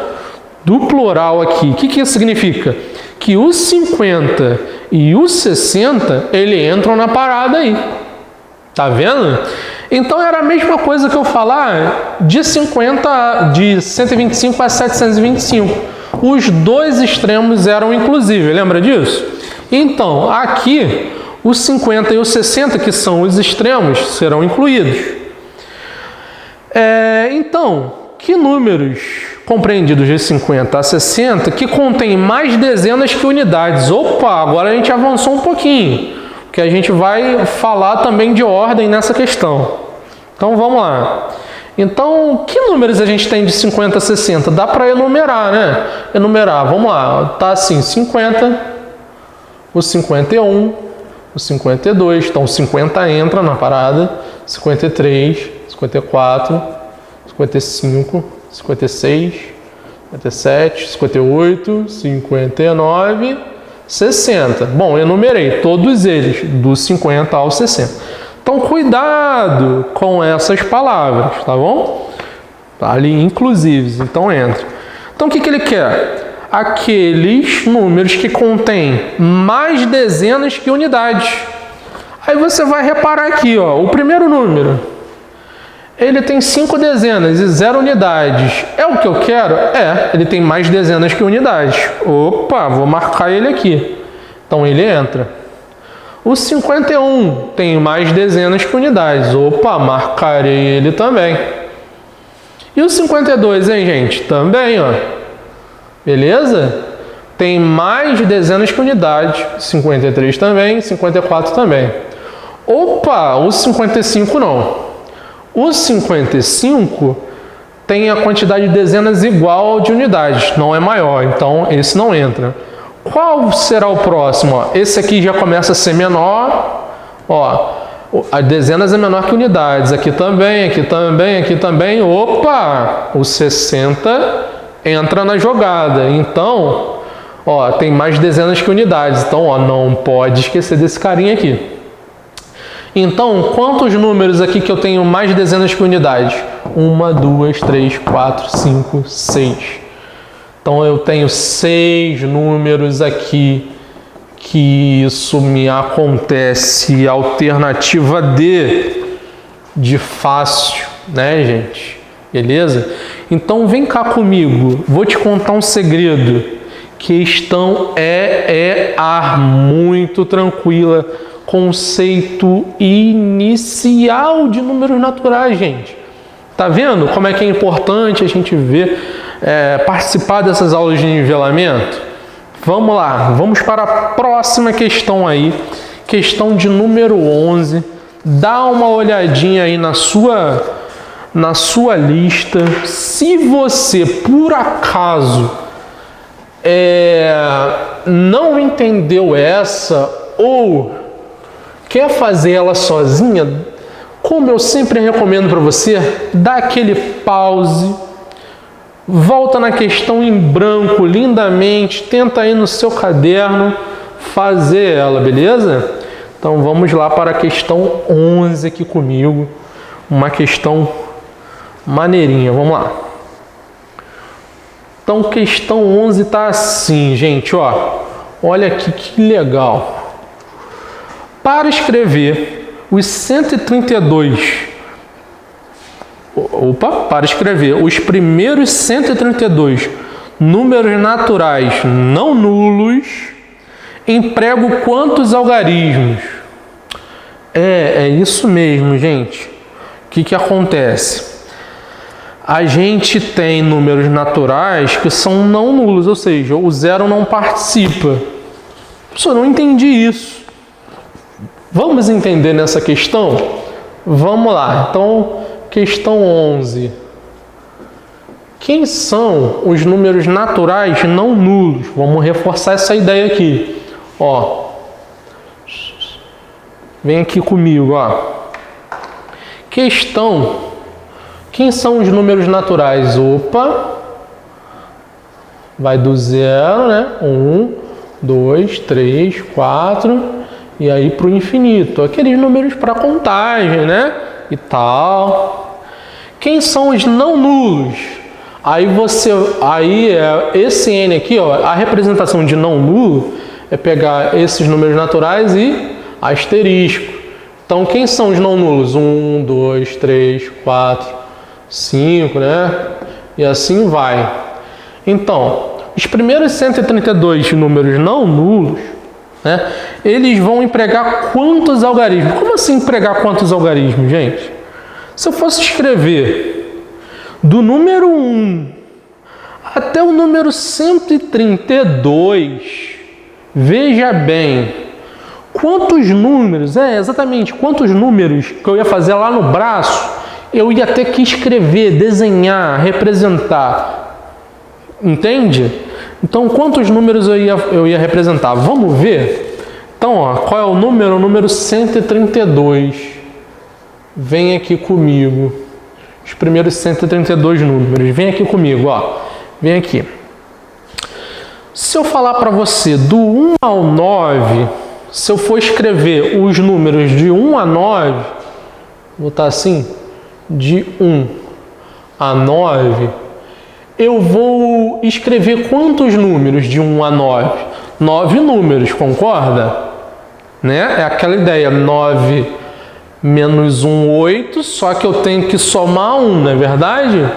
do plural aqui. O que isso significa? Que os 50 e os 60, ele entram na parada aí. Tá vendo? Então era a mesma coisa que eu falar de 125 a 725. Os dois extremos eram inclusíveis, lembra disso? Então, aqui, os 50 e os 60, que são os extremos, serão incluídos. Então, que números compreendidos de 50 a 60 que contêm mais dezenas que unidades? Opa, agora a gente avançou um pouquinho, porque a gente vai falar também de ordem nessa questão. Então, vamos lá. Então, que números a gente tem de 50 a 60? Dá para enumerar, né? Enumerar, vamos lá. Tá assim, 50, o 51, o 52. Então, 50 entra na parada. 53, 54, 55, 56, 57, 58, 59, 60. Bom, enumerei todos eles, do 50 ao 60. Então, cuidado com essas palavras, tá bom? Tá ali, inclusives, então entra. Então, o que ele quer? Aqueles números que contêm mais dezenas que unidades. Aí você vai reparar aqui, o primeiro número. Ele tem 5 dezenas e 0 unidades. É o que eu quero? Ele tem mais dezenas que unidades. Opa, vou marcar ele aqui. Então, ele entra. O 51 tem mais dezenas que unidades. Opa, marcarei ele também. E o 52, hein, gente? Também, Beleza? tem mais dezenas que unidades. 53 também, 54 também. Opa, o 55 não. O 55 tem a quantidade de dezenas igual ao de unidades, não é maior, então esse não entra. Qual será o próximo? Ó, esse aqui já começa a ser menor. Ó, as dezenas é menor que unidades. Aqui também, aqui também, aqui também. Opa! O 60 entra na jogada. Então, ó, tem mais dezenas que unidades. Então, ó, não pode esquecer desse carinha aqui. Então, quantos números aqui que eu tenho mais dezenas que unidades? 1, 2, 3, 4, 5, 6. Então, eu tenho 6 números aqui que isso me acontece. Alternativa D, de fácil, né, gente? Beleza? Então, vem cá comigo. Vou te contar um segredo. Questão EEA, muito tranquila. Conceito inicial de números naturais, gente. Tá vendo como é que é importante a gente ver, participar dessas aulas de nivelamento? Vamos lá, vamos para a próxima questão aí, questão de número 11. Dá uma olhadinha aí na sua lista. Se você, por acaso, não entendeu essa ou quer fazer ela sozinha, como eu sempre recomendo para você, dá aquele pause, volta na questão em branco lindamente, tenta aí no seu caderno fazer ela, beleza? Então vamos lá para a questão 11 aqui comigo, uma questão maneirinha, vamos lá. Então questão 11 tá assim, gente, ó, olha aqui que legal. Para escrever os 132, para escrever os primeiros 132 números naturais não nulos, emprego quantos algarismos? É isso mesmo, gente. O que acontece? A gente tem números naturais que são não nulos, ou seja, o zero não participa. Professor, não entendi isso. Vamos entender nessa questão? Vamos lá. Então, questão 11. Quem são os números naturais não nulos? Vamos reforçar essa ideia aqui. Ó, vem aqui comigo, ó. Questão. Quem são os números naturais? Opa. Vai do zero, né? 1, 2, 3, 4... E aí para o infinito, aqueles números para contagem, né? E tal. Quem são os não nulos? Esse N aqui, ó, a representação de não nulo é pegar esses números naturais e asterisco. Então, quem são os não nulos? 1, 2, 3, 4, 5, né? E assim vai. Então, os primeiros 132 números não nulos, né, eles vão empregar quantos algarismos? Como assim empregar quantos algarismos, gente? Se eu fosse escrever do número 1 até o número 132, veja bem, quantos números, exatamente, quantos números que eu ia fazer lá no braço, eu ia ter que escrever, desenhar, representar, entende? Então, quantos números eu ia representar? Vamos ver? Então, ó, qual é o número? O número 132. Vem aqui comigo. Os primeiros 132 números. Vem aqui comigo, ó. Vem aqui. Se eu falar para você do 1 ao 9, se eu for escrever os números de 1 a 9, vou botar assim, de 1 a 9, eu vou escrever quantos números de 1 a 9? 9 números, concorda? Né? É aquela ideia, 9 menos 1, 8, só que eu tenho que somar 1, não é verdade?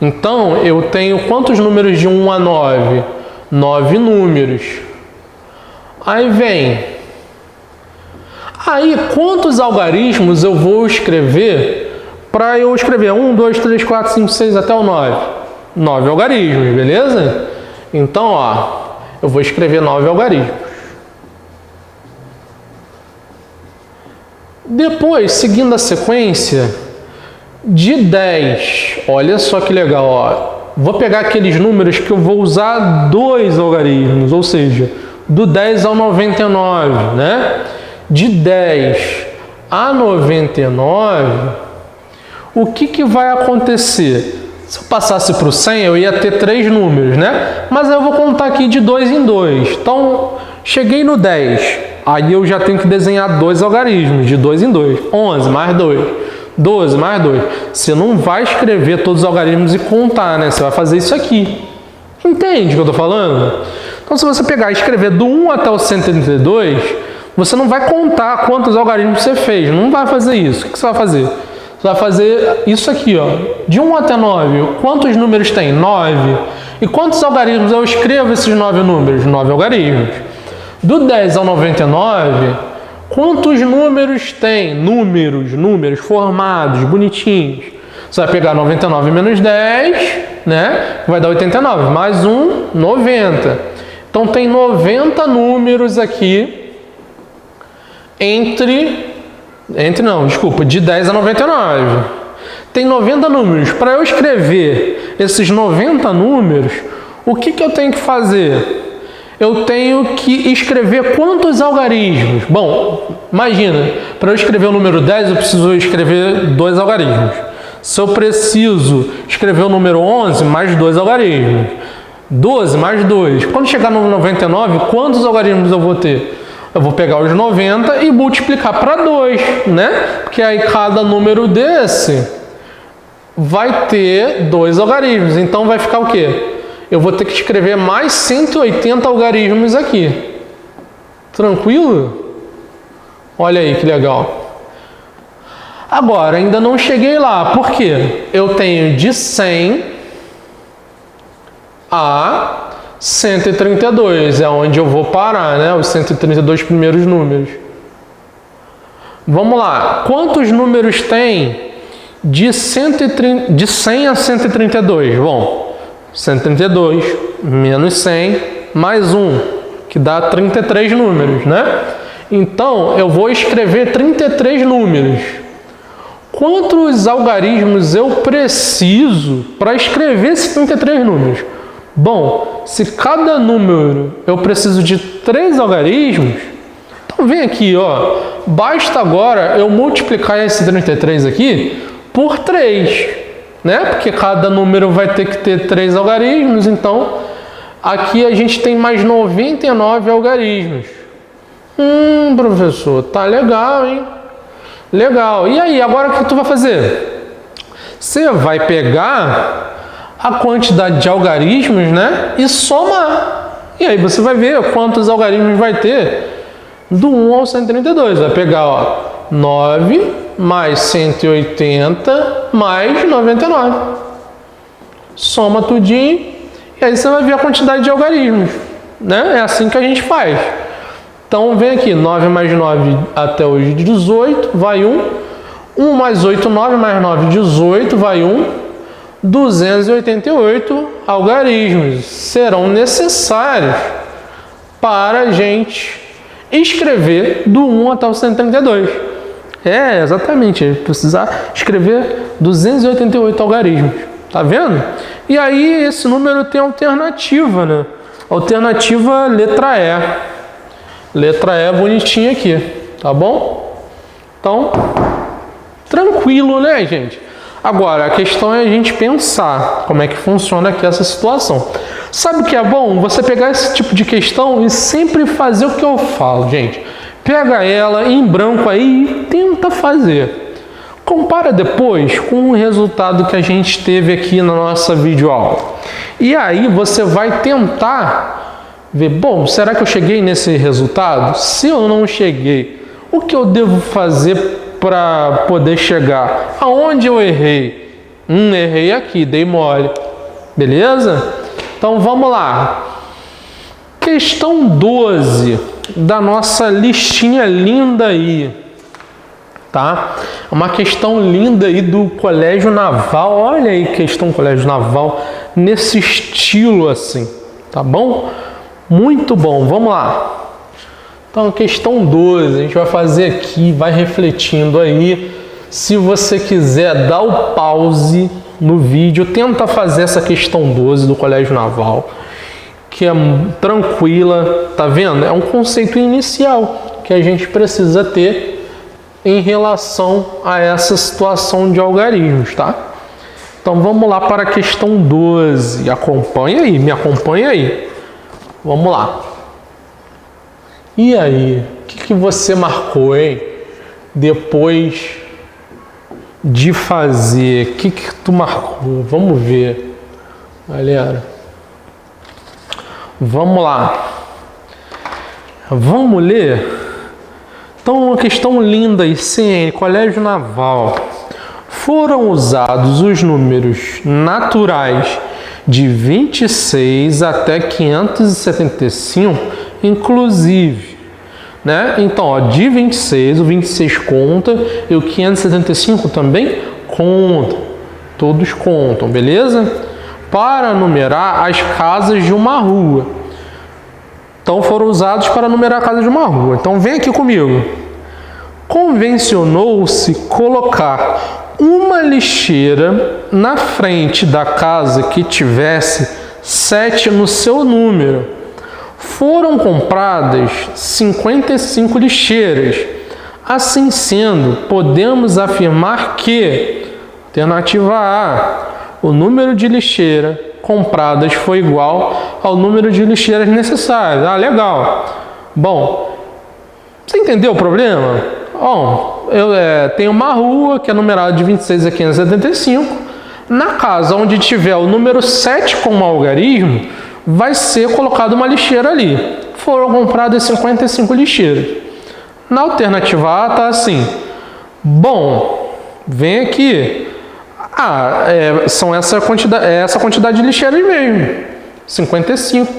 Então, eu tenho quantos números de 1 a 9? 9 números. Aí vem. Aí, quantos algarismos eu vou escrever para eu escrever 1, 2, 3, 4, 5, 6 até o 9? 9 algarismos, beleza? Então, ó, eu vou escrever 9 algarismos. Depois, seguindo a sequência, de 10, olha só que legal, ó. Vou pegar aqueles números que eu vou usar 2 algarismos, ou seja, do 10 ao 99, né? De 10 a 99, o que vai acontecer? Se eu passasse para o 100, eu ia ter 3 números, né? Mas eu vou contar aqui de 2 em 2. Então, cheguei no 10, aí eu já tenho que desenhar 2 algarismos, de 2 em 2. 11 mais 2. 12 mais 2. Você não vai escrever todos os algarismos e contar, né? Você vai fazer isso aqui. Entende o que eu estou falando? Então, se você pegar e escrever do 1 até o 132, você não vai contar quantos algarismos você fez. Não vai fazer isso. O que você vai fazer? Você vai fazer isso aqui, ó. De 1 até 9, quantos números tem? 9. E quantos algarismos eu escrevo esses 9 números? 9 algarismos. Do 10 ao 99... quantos números tem? Números formados, bonitinhos. Você vai pegar 99 menos 10, né? Vai dar 89. Mais 1, 90. Então, tem 90 números aqui de 10 a 99. Tem 90 números. Para eu escrever esses 90 números, o que eu tenho que fazer? Eu tenho que escrever quantos algarismos? Bom, imagina, para eu escrever o número 10, eu preciso escrever 2 algarismos. Se eu preciso escrever o número 11, mais 2 algarismos. 12 mais 2. Quando chegar no 99, quantos algarismos eu vou ter? Eu vou pegar os 90 e multiplicar para 2, né? Porque aí cada número desse vai ter 2 algarismos. Então vai ficar o quê? Eu vou ter que escrever mais 180 algarismos aqui. Tranquilo? Olha aí que legal. Agora, ainda não cheguei lá. Por quê? Eu tenho de 100 a 132. É onde eu vou parar, né? Os 132 primeiros números. Vamos lá. Quantos números tem de 100 a 132? Bom, 132 menos 100 mais 1, que dá 33 números, né? Então, eu vou escrever 33 números. Quantos algarismos eu preciso para escrever esses 33 números? Bom, se cada número eu preciso de 3 algarismos, então vem aqui, ó. Basta agora eu multiplicar esse 33 aqui por 3. Né? Porque cada número vai ter que ter 3 algarismos, então aqui a gente tem mais 99 algarismos. Professor, tá legal, hein? Legal. E aí, agora o que tu vai fazer? Você vai pegar a quantidade de algarismos, né? E somar. E aí você vai ver quantos algarismos vai ter do 1 ao 132. Vai pegar, ó, 9 mais 180 mais 99. Soma tudinho e aí você vai ver a quantidade de algarismos, né? É assim que a gente faz. Então vem aqui, 9 mais 9 até hoje 18, vai 1. 1 mais 8, 9 mais 9, 18, vai 1. 288 algarismos serão necessários para a gente escrever do 1 até o 132. É, exatamente, precisar escrever 288 algarismos, tá vendo? E aí esse número tem alternativa, né? Alternativa letra E. Letra E bonitinha aqui, tá bom? Então, tranquilo, né, gente? Agora, a questão é a gente pensar como é que funciona aqui essa situação. Sabe o que é bom? Você pegar esse tipo de questão e sempre fazer o que eu falo, gente. Pega ela em branco aí e tenta fazer. Compara depois com o resultado que a gente teve aqui na nossa videoaula. E aí você vai tentar ver, bom, será que eu cheguei nesse resultado? Se eu não cheguei, o que eu devo fazer para poder chegar? Aonde eu errei? Errei aqui, dei mole. Beleza? Então vamos lá. Questão 12 da nossa listinha linda aí, tá? Uma questão linda aí do Colégio Naval. Olha aí, questão Colégio Naval nesse estilo assim, tá bom? Muito bom, vamos lá. Então, questão 12, a gente vai fazer aqui, vai refletindo aí. Se você quiser dar o pause no vídeo, tenta fazer essa questão 12 do Colégio Naval, que é tranquila, tá vendo? É um conceito inicial que a gente precisa ter em relação a essa situação de algarismos, tá? Então vamos lá para a questão 12. Acompanha aí, me acompanha aí. Vamos lá. E aí, o que você marcou, hein? Depois de fazer, o que tu marcou? Vamos ver, galera. Vamos lá. Vamos ler? Então, uma questão linda aí, CN, Colégio Naval. Foram usados os números naturais de 26 até 575, inclusive, né? Então, ó, de 26, o 26 conta e o 575 também conta. Todos contam, beleza? Para numerar as casas de uma rua. Então, foram usados para numerar a casa de uma rua. Então, vem aqui comigo. Convencionou-se colocar uma lixeira na frente da casa que tivesse 7 no seu número. Foram compradas 55 lixeiras. Assim sendo, podemos afirmar que, alternativa A, o número de lixeiras compradas foi igual ao número de lixeiras necessárias. Ah, legal. Bom, você entendeu o problema? Bom, eu tenho uma rua que é numerada de 26 a 575. Na casa onde tiver o número 7 como algarismo, vai ser colocada uma lixeira ali. Foram compradas 55 lixeiras. Na alternativa A está assim. Bom, vem aqui. São essa quantidade de lixeiras mesmo. 55.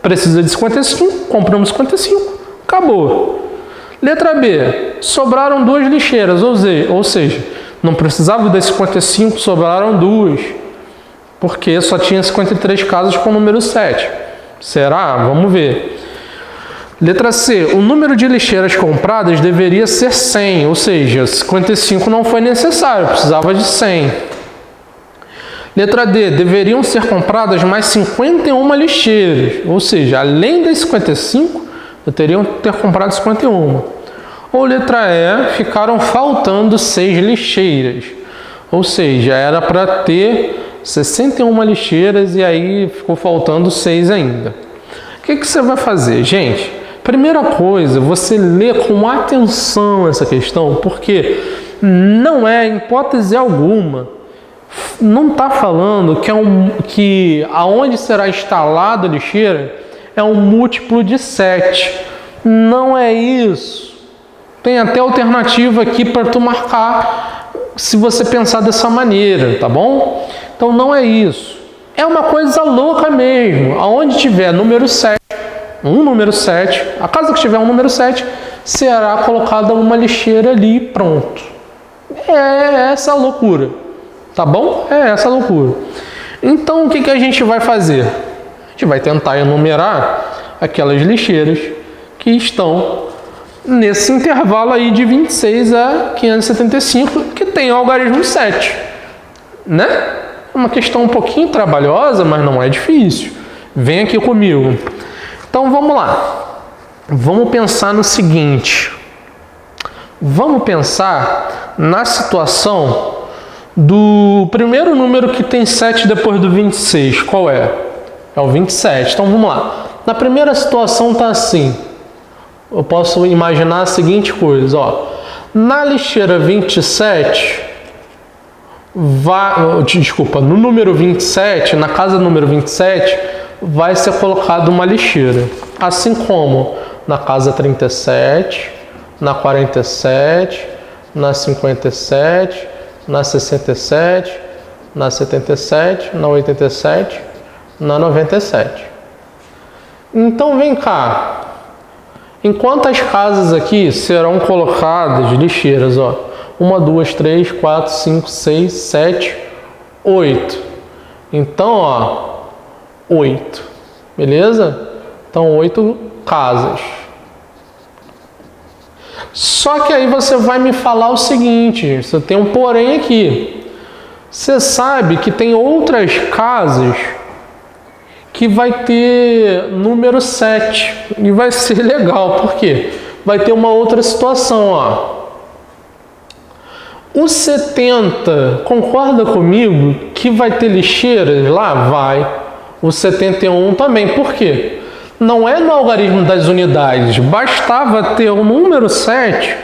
Precisa de 55, compramos 55. Acabou. Letra B. Sobraram 2 lixeiras, ou seja, não precisava das 55, sobraram 2. Porque só tinha 53 casas com o número 7. Será? Vamos ver. Letra C. O número de lixeiras compradas deveria ser 100, ou seja, 55 não foi necessário, precisava de 100. Letra D. Deveriam ser compradas mais 51 lixeiras, ou seja, além das 55, teriam que ter comprado 51. Ou letra E. Ficaram faltando 6 lixeiras, ou seja, era para ter 61 lixeiras e aí ficou faltando 6 ainda. O que você vai fazer, gente? Primeira coisa, você lê com atenção essa questão, porque não é, em hipótese alguma, não está falando que aonde será instalada a lixeira é um múltiplo de 7. Não é isso. Tem até alternativa aqui para tu marcar se você pensar dessa maneira, tá bom? Então não é isso. É uma coisa louca mesmo. Aonde tiver número 7, número 7, a casa que tiver um número 7, será colocada uma lixeira ali e pronto. É essa a loucura, tá bom? É essa a loucura. Então o que a gente vai fazer? A gente vai tentar enumerar aquelas lixeiras que estão nesse intervalo aí de 26 a 575, que tem o algarismo 7, né? É uma questão um pouquinho trabalhosa, mas não é difícil. Vem aqui comigo. Então vamos lá. Vamos pensar no seguinte. Vamos pensar na situação do primeiro número que tem 7 depois do 26. Qual é? É o 27. Então vamos lá. Na primeira situação está assim. Eu posso imaginar a seguinte coisa, ó. Na lixeira 27, no número 27, na casa número 27, vai ser colocada uma lixeira. Assim como na casa 37, na 47, na 57, na 67, na 77, na 87, na 97. Então vem cá. Em quantas casas aqui serão colocadas lixeiras? Ó? 1, 2, 3, 4, 5, 6, 7, 8. Então, ó, 8. Beleza? Então, 8 casas. Só que aí você vai me falar o seguinte, você tem um porém aqui. Você sabe que tem outras casas que vai ter número 7 e vai ser legal, por quê? Vai ter uma outra situação, ó. O 70, concorda comigo que vai ter lixeiras lá? Vai. O 71 também, por quê? Não é no algarismo das unidades, bastava ter o número 7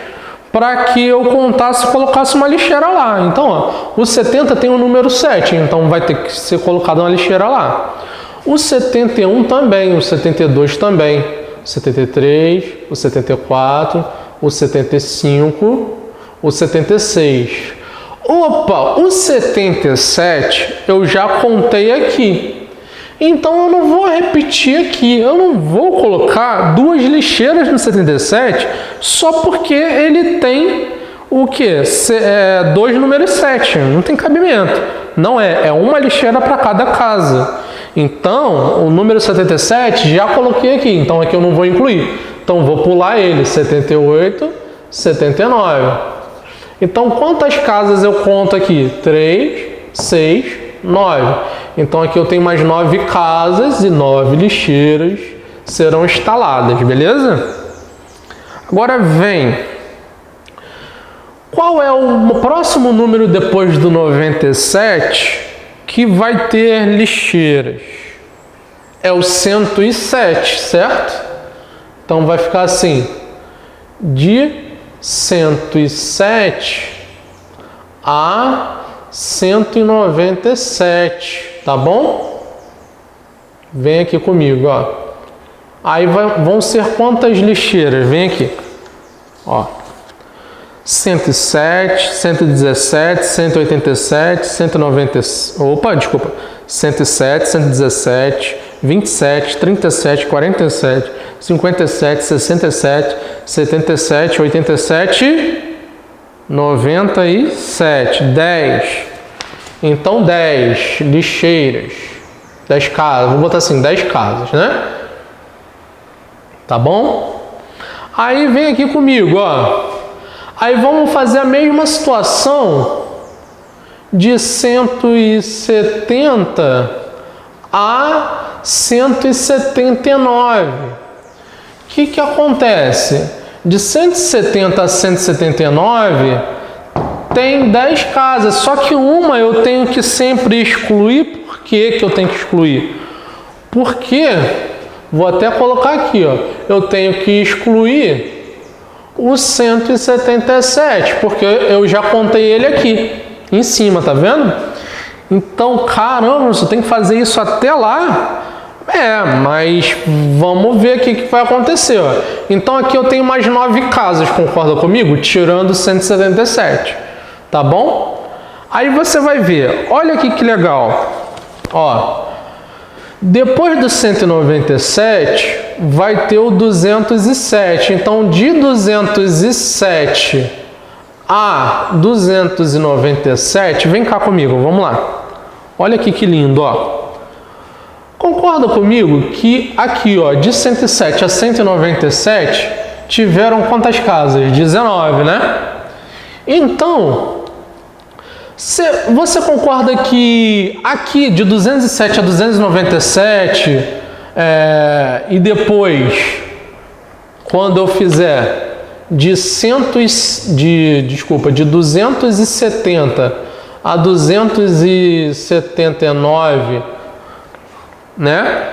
para que eu contasse e colocasse uma lixeira lá. Então, ó, o 70 tem o número 7, então vai ter que ser colocada uma lixeira lá. O 71 também, o 72 também, o 73, o 74, o 75, o 76. Opa, o 77 eu já contei aqui. Então eu não vou repetir aqui, eu não vou colocar 2 lixeiras no 77 só porque ele tem o que? 2 números 7, não tem cabimento. Não é uma lixeira para cada casa. Então, o número 77 já coloquei aqui, então aqui eu não vou incluir. Então vou pular ele, 78, 79. Então quantas casas eu conto aqui? 3, 6, 9. Então aqui eu tenho mais 9 casas e 9 lixeiras serão instaladas, beleza? Agora vem. Qual é o próximo número depois do 97 que vai ter lixeiras? É o 107, certo? Então vai ficar assim, de 107 a 197, tá bom? Vem aqui comigo, ó. Aí vão ser quantas lixeiras? Vem aqui, ó. 107, 117, 187, 190, 107, 117, 27, 37, 47, 57, 67, 77, 87, 97, 10. Então 10 lixeiras, 10 casas, vou botar assim, 10 casas, né? Tá bom? Aí vem aqui comigo, ó. Aí vamos fazer a mesma situação de 170 a 179. O que acontece? De 170 a 179 tem 10 casas, só que uma eu tenho que sempre excluir. Por que eu tenho que excluir? Porque, vou até colocar aqui, ó, eu tenho que excluir o 177, porque eu já contei ele aqui em cima, tá vendo? Então, caramba, você tem que fazer isso até lá? Mas vamos ver aqui o que vai acontecer, ó. Então aqui eu tenho mais 9 casas, concorda comigo? Tirando 177, tá bom? Aí você vai ver, olha aqui que legal, ó. Depois do 197, vai ter o 207. Então, de 207 a 297, vem cá comigo, vamos lá. Olha aqui que lindo, ó. Concorda comigo que aqui, ó, de 107 a 197, tiveram quantas casas? 19, né? Então, você concorda que aqui de 207 a 297 e depois, quando eu fizer de 270 a 279, né?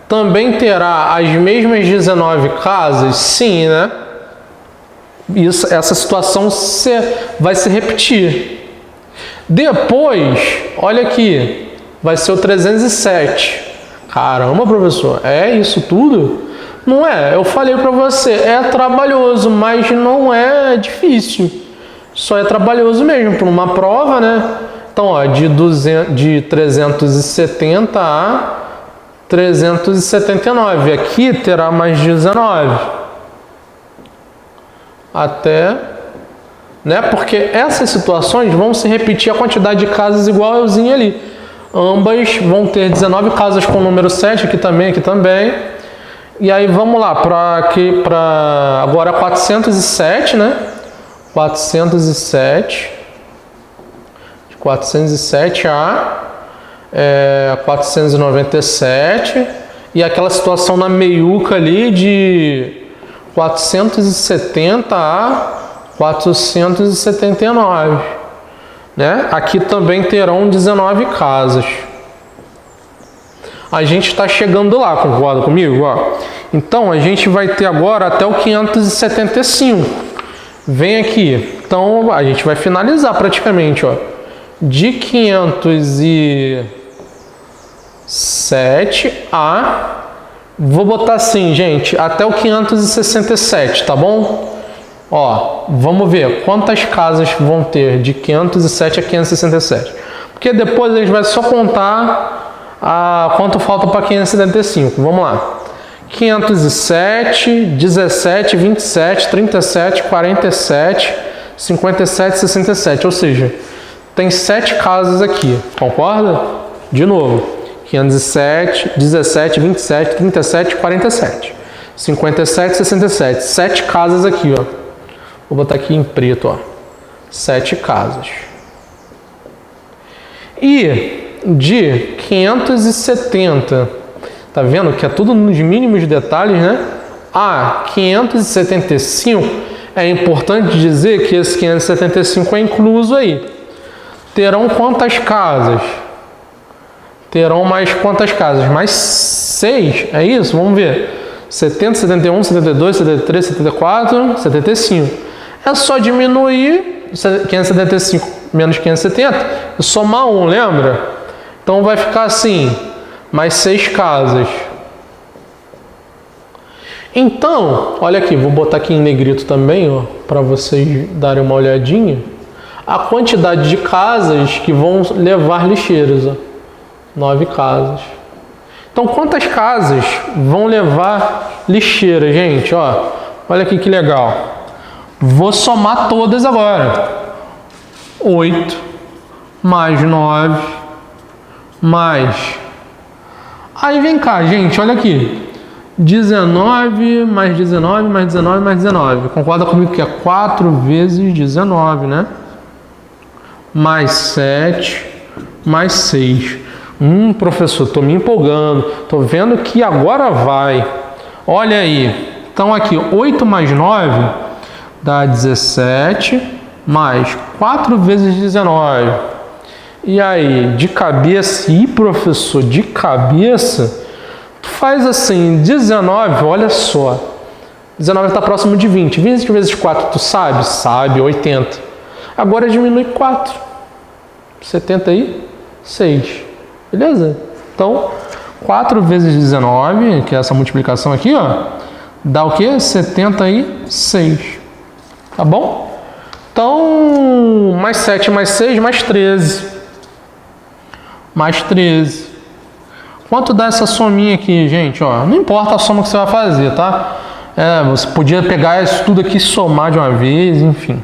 Também terá as mesmas 19 casas? Sim, né? Essa situação vai se repetir. Depois, olha aqui, vai ser o 307. Caramba, professor, é isso tudo? Não é, eu falei para você, é trabalhoso, mas não é difícil. Só é trabalhoso mesmo, por uma prova, né? Então, ó, de 370 a 379. Aqui terá mais 19. Até... né? Porque essas situações vão se repetir a quantidade de casas igualzinha ali. Ambas vão ter 19 casas com o número 7, aqui também. E aí vamos lá, para agora 407, né? 407. De 407 a 497. E aquela situação na meiuca ali de 470 a 479. Né? Aqui também terão 19 casas. A gente está chegando lá, concorda comigo? Ó. Então, a gente vai ter agora até o 575. Vem aqui. Então, a gente vai finalizar praticamente. Ó. De 507 a... Vou botar assim, gente, até o 567, tá bom? Ó, vamos ver quantas casas vão ter de 507 a 567. Porque depois a gente vai só contar quanto falta para 575. Vamos lá. 507, 17, 27, 37, 47, 57, 67. Ou seja, tem 7 casas aqui. Concorda? De novo. 507, 17, 27, 37, 47. 57, 67. 7 casas aqui, ó. Vou botar aqui em preto, ó. 7 casas. E de 570, tá vendo que é tudo nos mínimos detalhes, né? A 575, é importante dizer que esse 575 é incluso aí. Terão quantas casas? Terão mais quantas casas? Mais 6, é isso? Vamos ver. 70, 71, 72, 73, 74, 75. É só diminuir 575 menos 570 e somar 1, lembra? Então vai ficar assim, mais 6 casas. Então, olha aqui, vou botar aqui em negrito também, ó, para vocês darem uma olhadinha. A quantidade de casas que vão levar lixeiras, ó. 9 casas. Então, quantas casas vão levar lixeira, gente? Ó, olha aqui que legal. Vou somar todas agora. 8 mais 9 mais... Aí vem cá, gente, olha aqui. 19 mais 19 mais 19 mais 19. Concorda comigo que é 4 vezes 19, né? Mais 7 mais 6. Professor, estou me empolgando. Estou vendo que agora vai. Olha aí. Então aqui, 8 mais 9 dá 17, mais 4 vezes 19. E aí, de cabeça, professor, de cabeça, tu faz assim, 19, olha só. 19 está próximo de 20. 20 vezes 4, tu sabe? Sabe, 80. Agora diminui 4. 76. Beleza? Então, 4 vezes 19, que é essa multiplicação aqui, ó, dá o quê? 76. Tá bom? Então, mais 7 mais 6, mais 13. Mais 13. Quanto dá essa sominha aqui, gente? Ó, não importa a soma que você vai fazer, tá? Você podia pegar isso tudo aqui e somar de uma vez, enfim.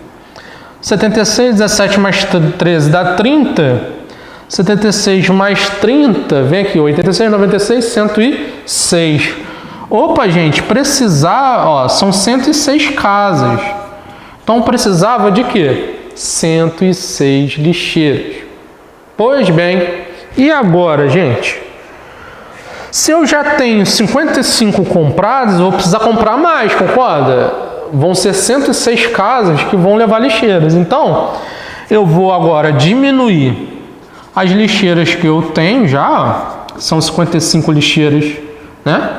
76, 17 mais 13 dá 30. 76 mais 30, vem aqui, 86, 96, 106. Opa, gente, precisar, ó, são 106 casas. Então precisava de quê? 106 lixeiras. Pois bem, e agora, gente? Se eu já tenho 55 compradas, eu vou precisar comprar mais, concorda? Vão ser 106 casas que vão levar lixeiras. Então, eu vou agora diminuir as lixeiras que eu tenho já, são 55 lixeiras, né?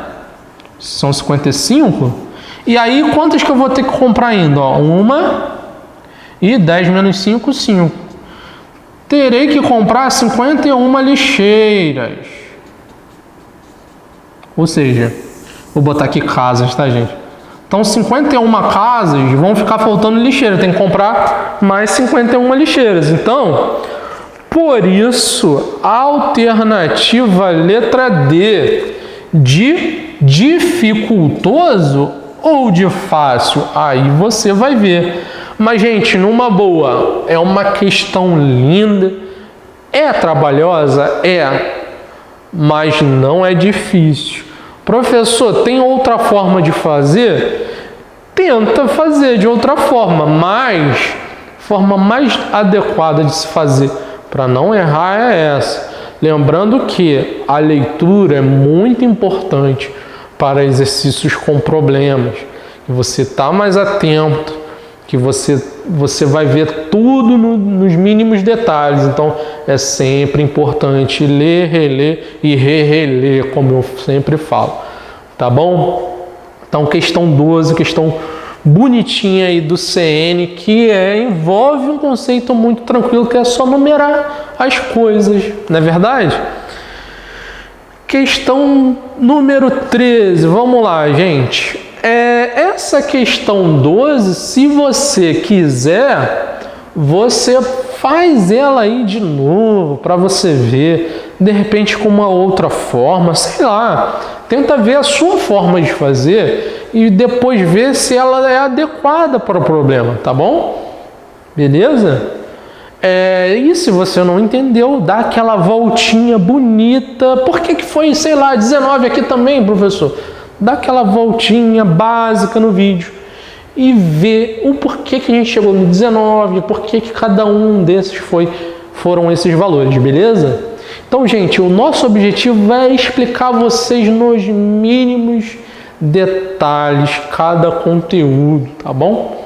São 55. E aí, quantas que eu vou ter que comprar ainda? Ó, 1 e 10 menos 5, 5. Terei que comprar 51 lixeiras. Ou seja, vou botar aqui casas, tá, gente? Então, 51 casas vão ficar faltando lixeira. Tem que comprar mais 51 lixeiras. Então, por isso, a alternativa letra D, de dificultoso ou de fácil? Aí você vai ver. Mas, gente, numa boa, é uma questão linda. É trabalhosa? É. Mas não é difícil. Professor, tem outra forma de fazer? Tenta fazer de outra forma, mas a forma mais adequada de se fazer para não errar é essa. Lembrando que a leitura é muito importante para exercícios com problemas, que você está mais atento, que você vai ver tudo nos mínimos detalhes. Então é sempre importante ler, reler e reler, como eu sempre falo, tá bom? Então questão 12, questão bonitinha aí do CN, que envolve um conceito muito tranquilo, que é só numerar as coisas, não é verdade? Questão número 13, vamos lá, gente. Essa questão 12, se você quiser, você faz ela aí de novo para você ver, de repente com uma outra forma, sei lá, tenta ver a sua forma de fazer e depois ver se ela é adequada para o problema, tá bom? Beleza? E se você não entendeu, dá aquela voltinha bonita. Por que foi, sei lá, 19 aqui também, professor? Dá aquela voltinha básica no vídeo e vê o porquê que a gente chegou no 19, porquê que cada um desses foram esses valores, beleza? Então, gente, o nosso objetivo é explicar a vocês nos mínimos detalhes cada conteúdo, tá bom?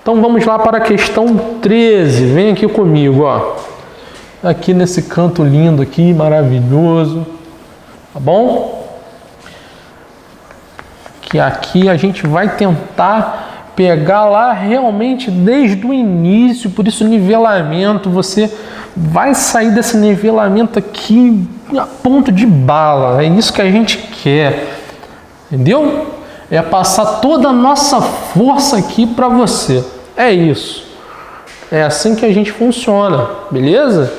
Então vamos lá para a questão 13. Vem aqui comigo, ó. Aqui nesse canto lindo aqui, maravilhoso, tá bom? Que aqui a gente vai tentar pegar lá realmente desde o início, por isso nivelamento, você vai sair desse nivelamento aqui a ponto de bala, é isso que a gente quer, entendeu? É passar toda a nossa força aqui para você, é isso, é assim que a gente funciona, beleza?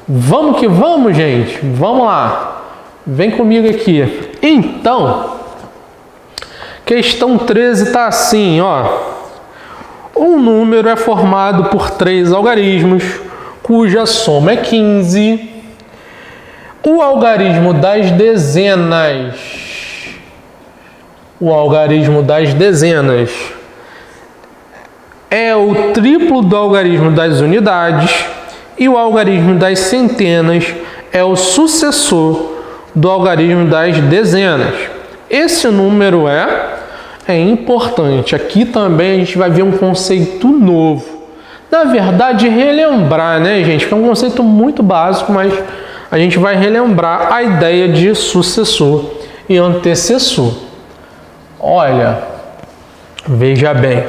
Vamos que vamos, gente, vamos lá, vem comigo aqui. Então, questão 13 está assim, ó. Um número é formado por 3 algarismos, cuja soma é 15. O algarismo das dezenas. O algarismo das dezenas é o triplo do algarismo das unidades e o algarismo das centenas é o sucessor do algarismo das dezenas. Esse número é importante. Aqui também a gente vai ver um conceito novo. Na verdade, relembrar, né, gente? Que é um conceito muito básico, mas a gente vai relembrar a ideia de sucessor e antecessor. Olha, veja bem,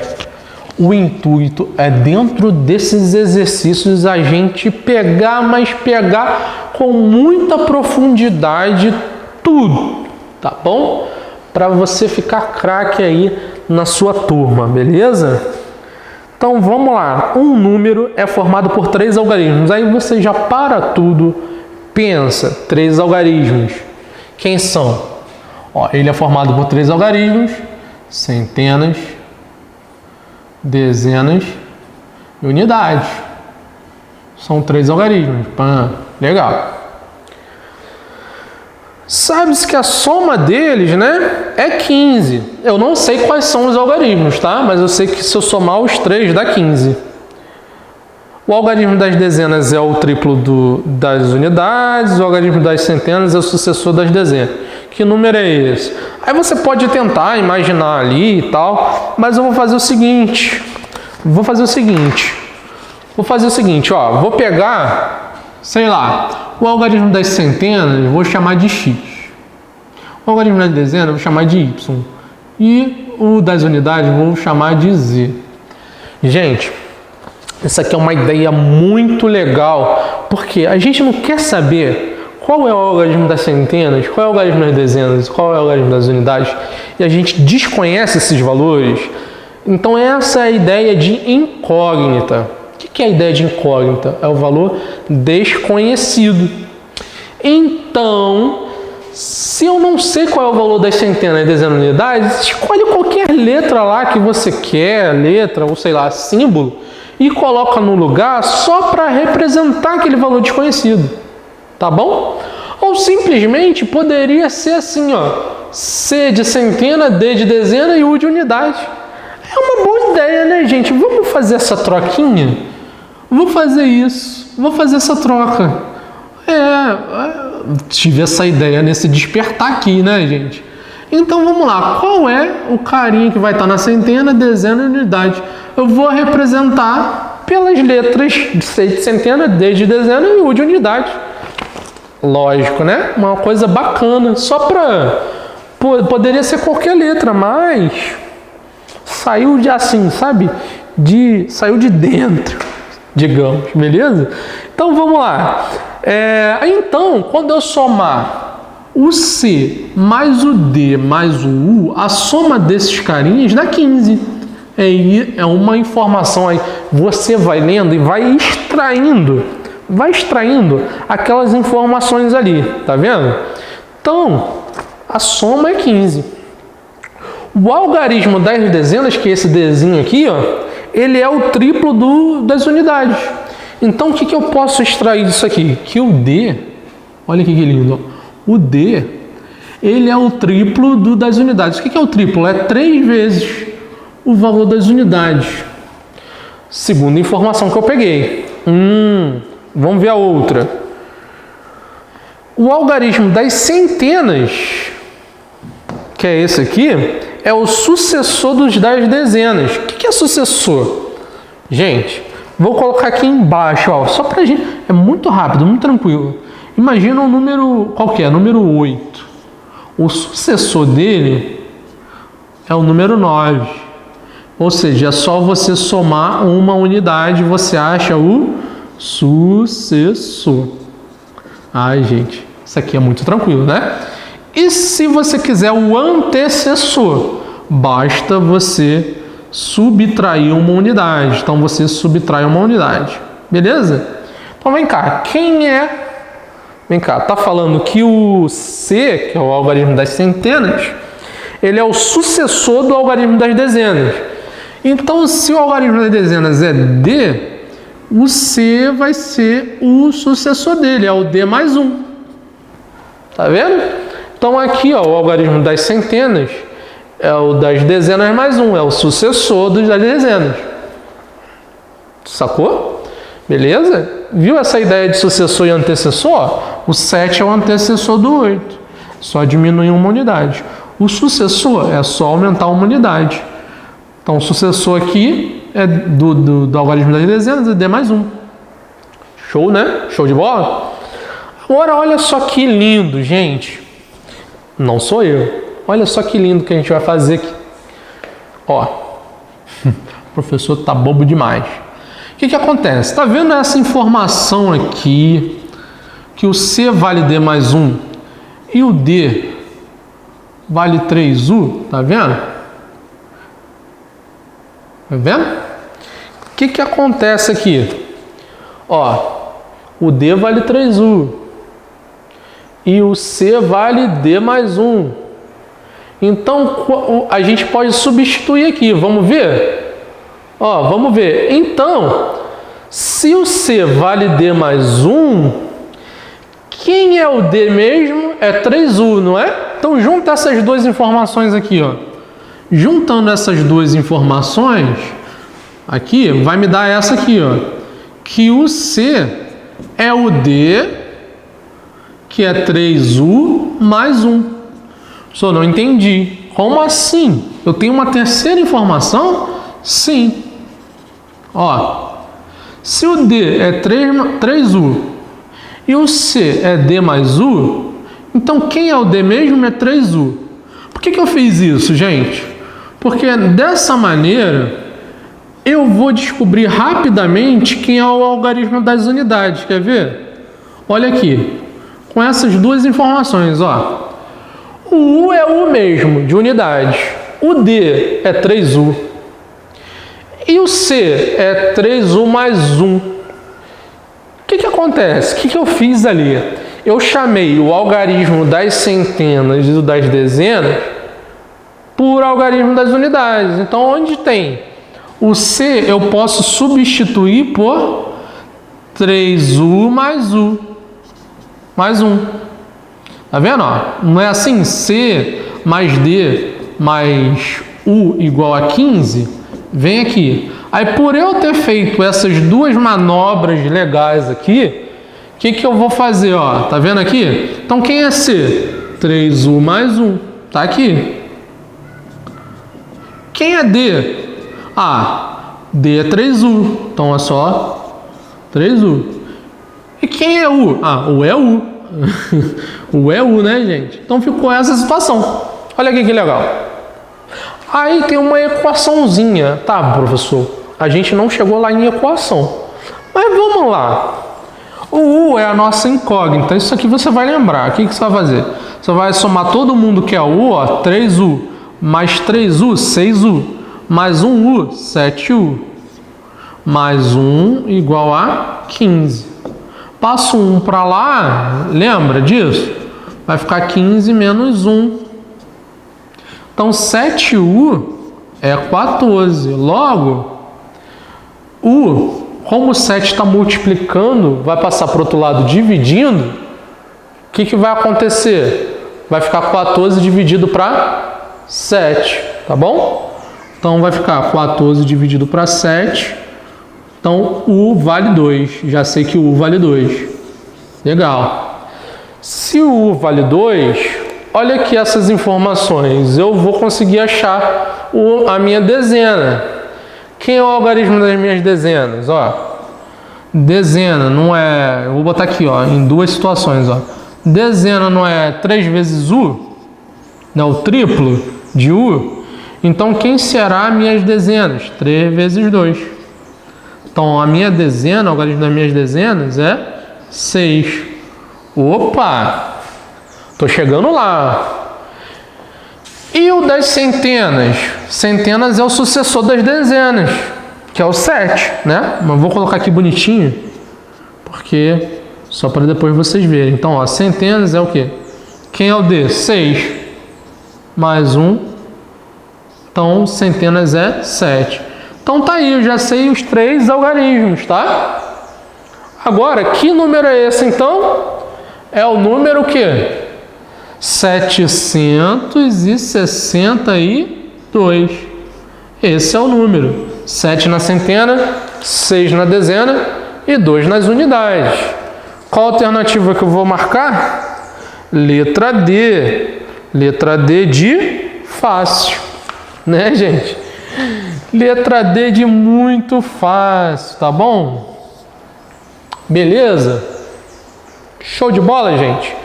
o intuito é dentro desses exercícios a gente pegar, mas pegar com muita profundidade tudo, tá bom? Para você ficar craque aí na sua turma, beleza? Então vamos lá, um número é formado por 3 algarismos, aí você já para tudo, pensa, 3 algarismos, quem são? Ó, ele é formado por 3 algarismos, centenas, dezenas e unidades, são 3 algarismos, legal. Sabe-se que a soma deles, né, é 15. Eu não sei quais são os algarismos, tá? Mas eu sei que se eu somar os 3 dá 15. O algarismo das dezenas é o triplo das unidades, o algarismo das centenas é o sucessor das dezenas. Que número é esse? Aí você pode tentar imaginar ali e tal, mas eu vou fazer o seguinte. Ó, vou pegar, sei lá, o algarismo das centenas eu vou chamar de x. O algarismo das dezenas eu vou chamar de y. E o das unidades eu vou chamar de z. Gente, essa aqui é uma ideia muito legal, porque a gente não quer saber qual é o algarismo das centenas, qual é o algarismo das dezenas, qual é o algarismo das unidades, e a gente desconhece esses valores. Então essa é a ideia de incógnita. O que é a ideia de incógnita? É o valor desconhecido. Então, se eu não sei qual é o valor das centenas e dezenas de unidades, escolhe qualquer letra lá que você quer, letra ou sei lá, símbolo, e coloca no lugar só para representar aquele valor desconhecido. Tá bom? Ou simplesmente poderia ser assim, ó, C de centena, D de dezena e U de unidade. É uma boa ideia, né, gente? Vamos fazer essa troquinha? Vou fazer isso, vou fazer essa troca. Tive essa ideia nesse despertar aqui, né, gente? Então vamos lá, qual é o carinha que vai estar na centena, dezena e unidade? Eu vou representar pelas letras C de centena, D de dezena e U de unidade. Lógico, né? Uma coisa bacana, só para... Poderia ser qualquer letra, mas saiu de assim, sabe? Saiu de dentro, digamos, beleza? Então vamos lá. Então, quando eu somar o C mais o D mais o U, a soma desses carinhas dá 15. É uma informação aí. Você vai lendo e vai extraindo aquelas informações ali, tá vendo? Então, a soma é 15. O algarismo das dezenas, que é esse Dzinho aqui, ó, ele é o triplo das unidades. Então, o que eu posso extrair disso aqui? Que o D, olha que lindo, ó. O D, ele é o triplo das unidades. O que é o triplo? É 3 vezes o valor das unidades. Segunda informação que eu peguei. Vamos ver a outra. O algarismo das centenas, que é esse aqui, é o sucessor das dezenas. O que é sucessor? Gente, vou colocar aqui embaixo, ó, só pra gente... É muito rápido, muito tranquilo. Imagina um número qualquer, número 8. O sucessor dele é o número 9. Ou seja, é só você somar uma unidade, você acha o sucessor. Ai, gente, isso aqui é muito tranquilo, né? E se você quiser o antecessor, basta você subtrair uma unidade. Então, você subtrai uma unidade. Beleza? Então, vem cá. Vem cá, tá falando que o C, que é o algarismo das centenas, ele é o sucessor do algarismo das dezenas. Então, se o algarismo das dezenas é D, o C vai ser o sucessor dele, é o D mais 1. Tá vendo? Então, aqui, ó, o algarismo das centenas é o das dezenas mais 1, é o sucessor das dezenas. Sacou? Beleza? Viu essa ideia de sucessor e antecessor? O 7 é o antecessor do 8. Só diminuir uma unidade. O sucessor é só aumentar uma unidade. Então, o sucessor aqui é do algarismo das dezenas, é D mais 1. Show, né? Show de bola? Agora, olha só que lindo, gente. Não sou eu. Olha só que lindo que a gente vai fazer aqui. Ó, o professor tá bobo demais. O que acontece? Está vendo essa informação aqui, que o C vale D mais 1 e o D vale 3U, tá vendo? Tá vendo? O que acontece aqui? Ó, o D vale 3U e o C vale D mais 1. Então, a gente pode substituir aqui, vamos ver? Ó, vamos ver. Então, se o C vale D mais 1, quem é o D mesmo? É 3U, não é? Então, junta essas duas informações aqui, ó. Juntando essas duas informações, aqui, vai me dar essa aqui, ó. Que o C é o D, que é 3U mais 1. Só não entendi. Como assim? Eu tenho uma terceira informação? Sim. Ó, se o D é 3U e o C é D mais U, então quem é o D mesmo é 3U. Por que eu fiz isso, gente? Porque dessa maneira eu vou descobrir rapidamente quem é o algarismo das unidades. Quer ver? Olha aqui, com essas duas informações, ó. O U é o mesmo, de unidades. O D é 3U. E o C é 3U mais 1. O que acontece? O que eu fiz ali? Eu chamei o algarismo das centenas e das dezenas por algarismo das unidades. Então, onde tem o C, eu posso substituir por 3U mais U. Mais 1. Tá vendo? Ó? Não é assim? C mais D mais U igual a 15, vem aqui. Aí, por eu ter feito essas duas manobras legais aqui, o que eu vou fazer? Ó, tá vendo aqui? Então, quem é C? 3U mais 1. Tá aqui. Quem é D? Ah, D é 3U. Então, é só 3U. E quem é U? Ah, U é U. U é U, né, gente? Então, ficou essa situação. Olha aqui que legal. Aí tem uma equaçãozinha. Tá, professor? A gente não chegou lá em equação. Mas vamos lá. O U é a nossa incógnita. Isso aqui você vai lembrar. O que você vai fazer? Você vai somar todo mundo que é U, ó, 3U. Mais 3U, 6U. Mais 1U, 7U. Mais 1 igual a 15. Passo 1 para lá, lembra disso? Vai ficar 15 menos 1. Então, 7U é 14. Logo, U, como o 7 está multiplicando, vai passar para o outro lado dividindo, o que vai acontecer? Vai ficar 14 dividido para 7, tá bom? Então, vai ficar 14 dividido para 7. Então, U vale 2. Já sei que U vale 2. Legal. Se o U vale 2, olha aqui essas informações. Eu vou conseguir achar a minha dezena. Quem é o algarismo das minhas dezenas? Ó, dezena não é... Eu vou botar aqui, ó, em duas situações. Ó. Dezena não é 3 vezes U? Não é o triplo de U? Então, quem será minhas dezenas? 3 vezes 2. Então, a minha dezena, o algarismo das minhas dezenas é 6. Opa! Estou chegando lá. E o das centenas? Centenas é o sucessor das dezenas, que é o 7, né? Mas vou colocar aqui bonitinho, porque só para depois vocês verem. Então, ó, centenas é o quê? Quem é o D? 6. Mais 1. Então, centenas é 7. Então, tá aí, eu já sei os 3 algarismos, tá? Agora, que número é esse, então? É o número o quê? 762. Esse é o número. 7 na centena, 6 na dezena e 2 nas unidades. Qual a alternativa que eu vou marcar? Letra D. Letra D de fácil. Né, gente? Letra D de muito fácil, tá bom? Beleza? Show de bola, gente?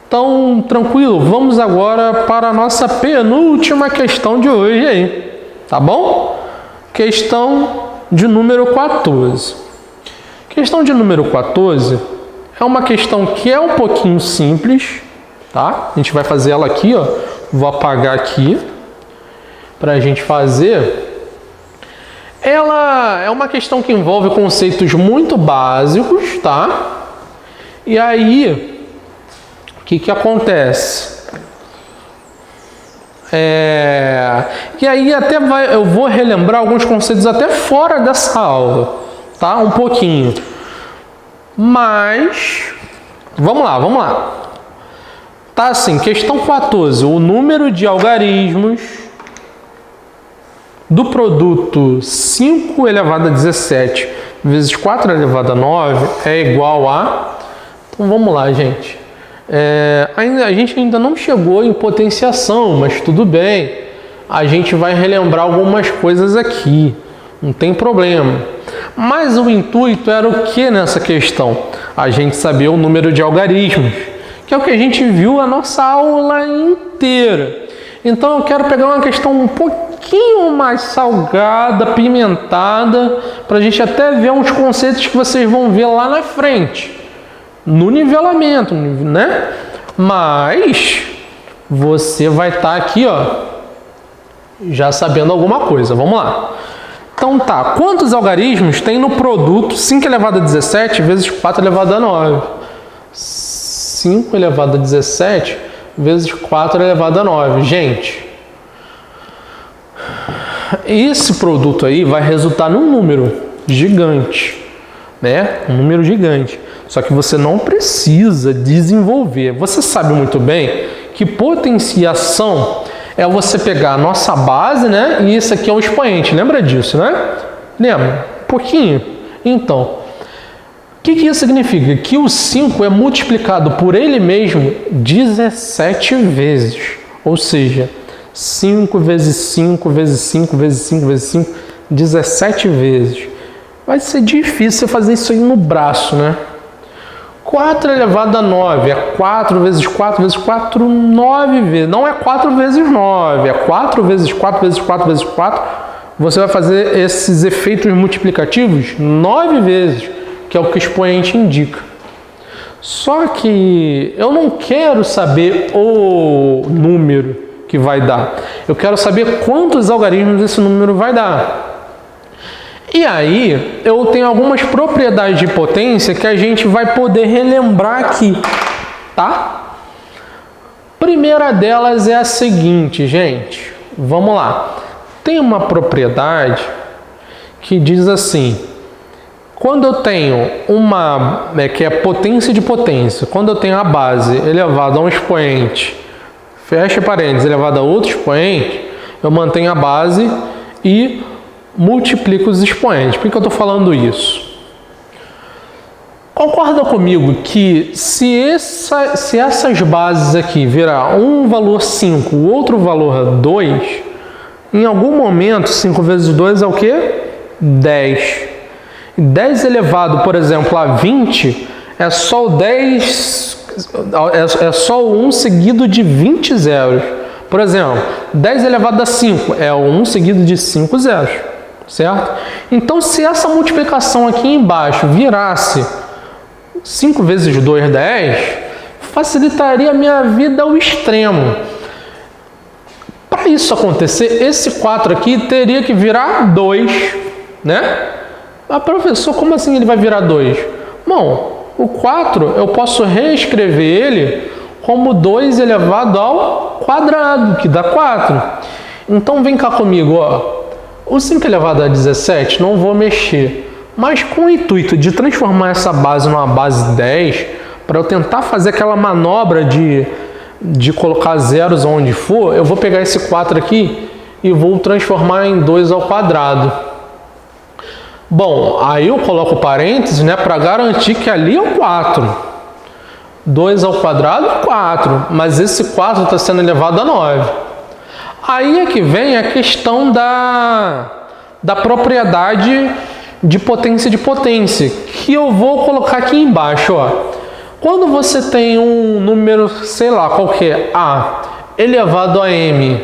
Então, tranquilo, vamos agora para a nossa penúltima questão de hoje aí, tá bom? Questão de número 14. Questão de número 14 é uma questão que é um pouquinho simples, tá? A gente vai fazer ela aqui, ó. Vou apagar aqui para a gente fazer. Ela é uma questão que envolve conceitos muito básicos, tá? E aí, o que acontece? E aí eu vou relembrar alguns conceitos até fora dessa aula, tá? Um pouquinho. Mas, vamos lá. Tá assim, questão 14. O número de algarismos do produto 5 elevado a 17 vezes 4 elevado a 9 é igual a... Então, vamos lá, gente. A gente ainda não chegou em potenciação, mas tudo bem. A gente vai relembrar algumas coisas aqui. Não tem problema. Mas o intuito era o que nessa questão? A gente saber o número de algarismos, que é o que a gente viu a nossa aula inteira. Então eu quero pegar uma questão um pouquinho mais salgada, pimentada, para a gente até ver uns conceitos que vocês vão ver lá na frente, no nivelamento, né? Mas você vai estar aqui, ó, já sabendo alguma coisa. Vamos lá. Então tá, quantos algarismos tem no produto 5 elevado a 17 vezes 4 elevado a 9? 5 elevado a 17 vezes 4 elevado a 9. Gente, esse produto aí vai resultar num número gigante, né? Um número gigante. Só que você não precisa desenvolver. Você sabe muito bem que potenciação é você pegar a nossa base, né? E isso aqui é o expoente, lembra disso, né? Lembra? Um pouquinho? Então, o que isso significa? Que o 5 é multiplicado por ele mesmo 17 vezes. Ou seja, 5 vezes 5 vezes 5 vezes 5 vezes 5, 17 vezes. Vai ser difícil fazer isso aí no braço, né? 4 elevado a 9 é 4 vezes 4 vezes 4, 9 vezes. Não é 4 vezes 9, é 4 vezes 4 vezes 4 vezes 4. Você vai fazer esses efeitos multiplicativos 9 vezes, que é o que o expoente indica. Só que eu não quero saber o número que vai dar. Eu quero saber quantos algarismos esse número vai dar. E aí, eu tenho algumas propriedades de potência que a gente vai poder relembrar aqui, tá? Primeira delas é a seguinte, gente. Vamos lá. Tem uma propriedade que diz assim: quando eu tenho uma, que é potência de potência, quando eu tenho a base elevada a um expoente, fecha parênteses, elevada a outro expoente, eu mantenho a base e multiplico os expoentes. Por que eu estou falando isso? Concorda comigo que se essas bases aqui virar um valor 5, o outro valor 2, em algum momento 5 vezes 2 é o quê? 10. 10 elevado, por exemplo, a 20 é só o 10, é só o 1 seguido de 20 zeros. Por exemplo, 10 elevado a 5 é o 1 seguido de 5 zeros. Certo? Então, se essa multiplicação aqui embaixo virasse 5 vezes 2, 10, facilitaria a minha vida ao extremo. Para isso acontecer, esse 4 aqui teria que virar 2, né? Mas, professor, como assim ele vai virar 2? Bom, o 4 eu posso reescrever ele como 2 elevado ao quadrado, que dá 4. Então, vem cá comigo, ó. O 5 elevado a 17 não vou mexer, mas com o intuito de transformar essa base numa base 10, para eu tentar fazer aquela manobra de colocar zeros onde for, eu vou pegar esse 4 aqui e vou transformar em 2 ao quadrado. Bom, aí eu coloco parênteses, né, para garantir que ali é o 4. 2 ao quadrado, 4, mas esse 4 está sendo elevado a 9. Aí é que vem a questão da propriedade de potência, que eu vou colocar aqui embaixo, ó. Quando você tem um número, sei lá, qualquer A elevado a M,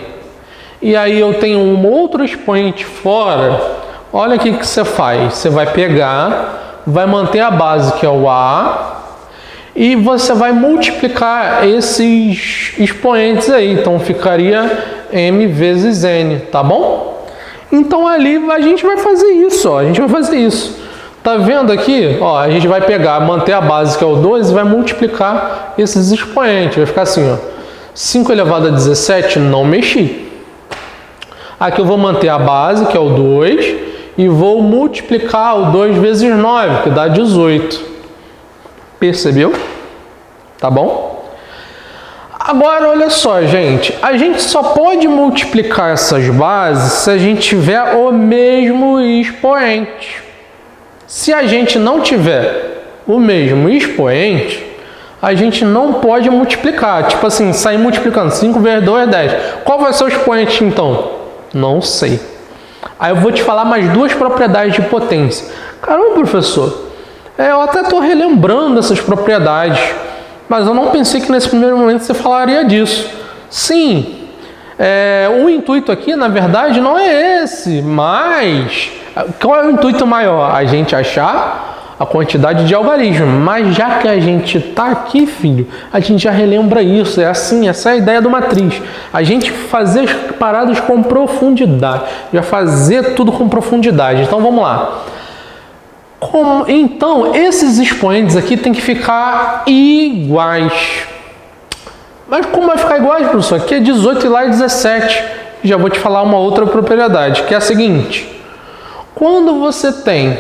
e aí eu tenho um outro expoente fora, olha o que você faz. Você vai pegar, vai manter a base, que é o A, e você vai multiplicar esses expoentes aí. Então, ficaria M vezes N, tá bom? Então, ali a gente vai fazer isso, ó. A gente vai fazer isso. Tá vendo aqui? Ó, a gente vai pegar, manter a base, que é o 2, e vai multiplicar esses expoentes. Vai ficar assim, ó. 5 elevado a 17, não mexi. Aqui eu vou manter a base, que é o 2, e vou multiplicar o 2 vezes 9, que dá 18. Percebeu? Tá bom? Agora, olha só, gente. A gente só pode multiplicar essas bases se a gente tiver o mesmo expoente. Se a gente não tiver o mesmo expoente, a gente não pode multiplicar. Tipo assim, sair multiplicando 5 vezes 2 é 10. Qual vai ser o expoente, então? Não sei. Aí eu vou te falar mais duas propriedades de potência. Caramba, professor. Eu até estou relembrando essas propriedades, mas eu não pensei que nesse primeiro momento você falaria disso. Sim, o intuito aqui, na verdade, não é esse, mas qual é o intuito maior? A gente achar a quantidade de algarismos. Mas já que a gente está aqui, filho, a gente já relembra isso. É assim, essa é a ideia do matriz. A gente fazer as paradas com profundidade, já fazer tudo com profundidade. Então vamos lá. Então, esses expoentes aqui tem que ficar iguais. Mas como vai ficar iguais, professor? Aqui é 18 e lá é 17. Já vou te falar uma outra propriedade, que é a seguinte. Quando você tem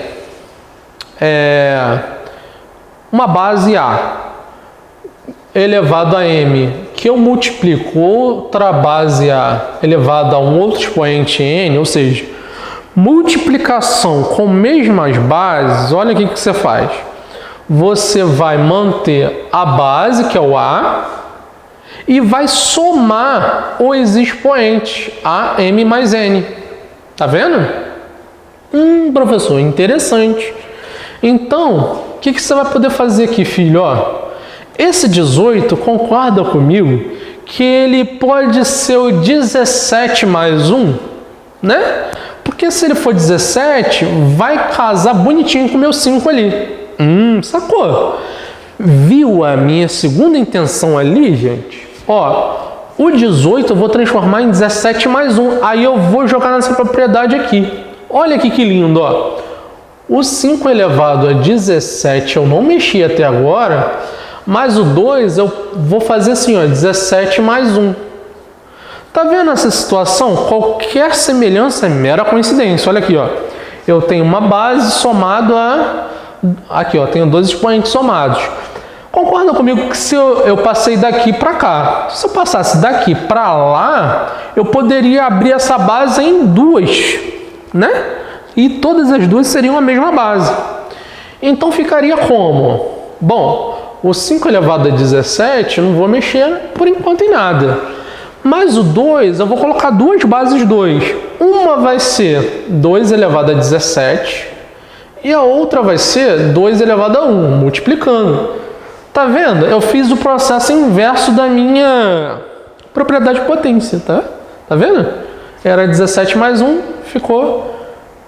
uma base A elevado a M, que eu multiplico outra base A elevado a um outro expoente n, ou seja, multiplicação com mesmas bases, olha o que você faz. Você vai manter a base, que é o A, e vai somar os expoentes, A, M mais N. Tá vendo? Professor, interessante. Então, o que você vai poder fazer aqui, filho? Ó, esse 18, concorda comigo que ele pode ser o 17 mais 1, né? Porque se ele for 17, vai casar bonitinho com o meu 5 ali. Sacou? Viu a minha segunda intenção ali, gente? Ó, o 18 eu vou transformar em 17 mais 1. Aí eu vou jogar nessa propriedade aqui. Olha aqui que lindo, ó. O 5 elevado a 17 eu não mexi até agora, mas o 2 eu vou fazer assim, ó, 17 mais 1. Tá vendo essa situação? Qualquer semelhança é mera coincidência. Olha aqui, ó. Eu tenho uma base somado a... Aqui, ó, tenho dois expoentes somados. Concorda comigo que se eu passei daqui para cá, se eu passasse daqui para lá, eu poderia abrir essa base em duas, né? E todas as duas seriam a mesma base. Então ficaria como? Bom, o 5 elevado a 17 eu não vou mexer por enquanto em nada. Mas o 2, eu vou colocar duas bases 2. Uma vai ser 2 elevado a 17 e a outra vai ser 2 elevado a 1, multiplicando. Tá vendo? Eu fiz o processo inverso da minha propriedade de potência, tá? Tá vendo? Era 17 mais 1, ficou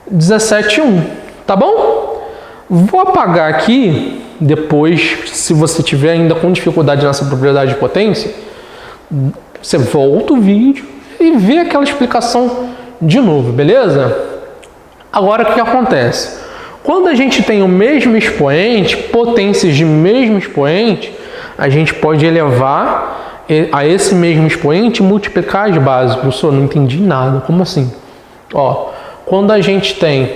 17 e 1, tá bom? Vou apagar aqui, depois, se você tiver ainda com dificuldade nessa propriedade de potência, você volta o vídeo e vê aquela explicação de novo, beleza? Agora, o que acontece? Quando a gente tem o mesmo expoente, potências de mesmo expoente, a gente pode elevar a esse mesmo expoente e multiplicar as bases. Professor, não entendi nada. Como assim? Ó, quando a gente tem,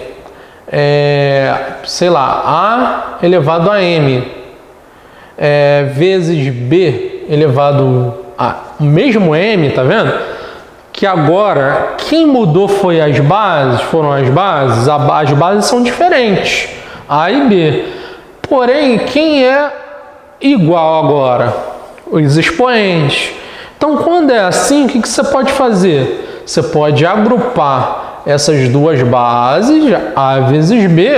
sei lá, A elevado a M vezes B elevado a o mesmo M, tá vendo? Que agora, quem mudou foi as bases, foram as bases, as bases são diferentes, A e B. Porém, quem é igual agora? Os expoentes. Então, quando é assim, o que você pode fazer? Você pode agrupar essas duas bases, A vezes B,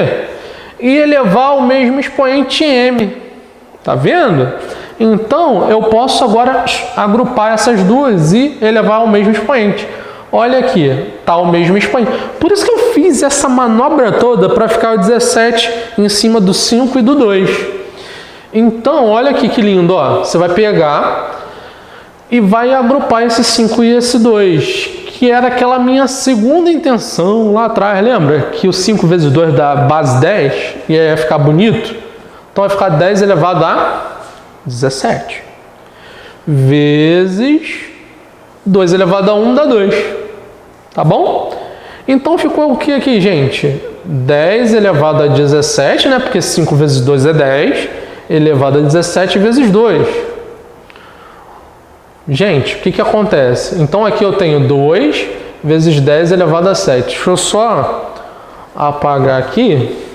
e elevar o mesmo expoente M. Tá vendo? Então, eu posso agora agrupar essas duas e elevar o mesmo expoente. Olha aqui, está o mesmo expoente. Por isso que eu fiz essa manobra toda para ficar o 17 em cima do 5 e do 2. Então, olha aqui que lindo, ó. Você vai pegar e vai agrupar esse 5 e esse 2, que era aquela minha segunda intenção lá atrás, lembra? Que o 5 vezes 2 dá base 10 e aí ia ficar bonito. Então, vai ficar 10 elevado a 17 vezes 2 elevado a 1 dá 2, tá bom? Então ficou o que aqui, gente? 10 elevado a 17, né? Porque 5 vezes 2 é 10, elevado a 17 vezes 2. Gente, o que acontece? Então aqui eu tenho 2 vezes 10 elevado a 7. Deixa eu só apagar aqui.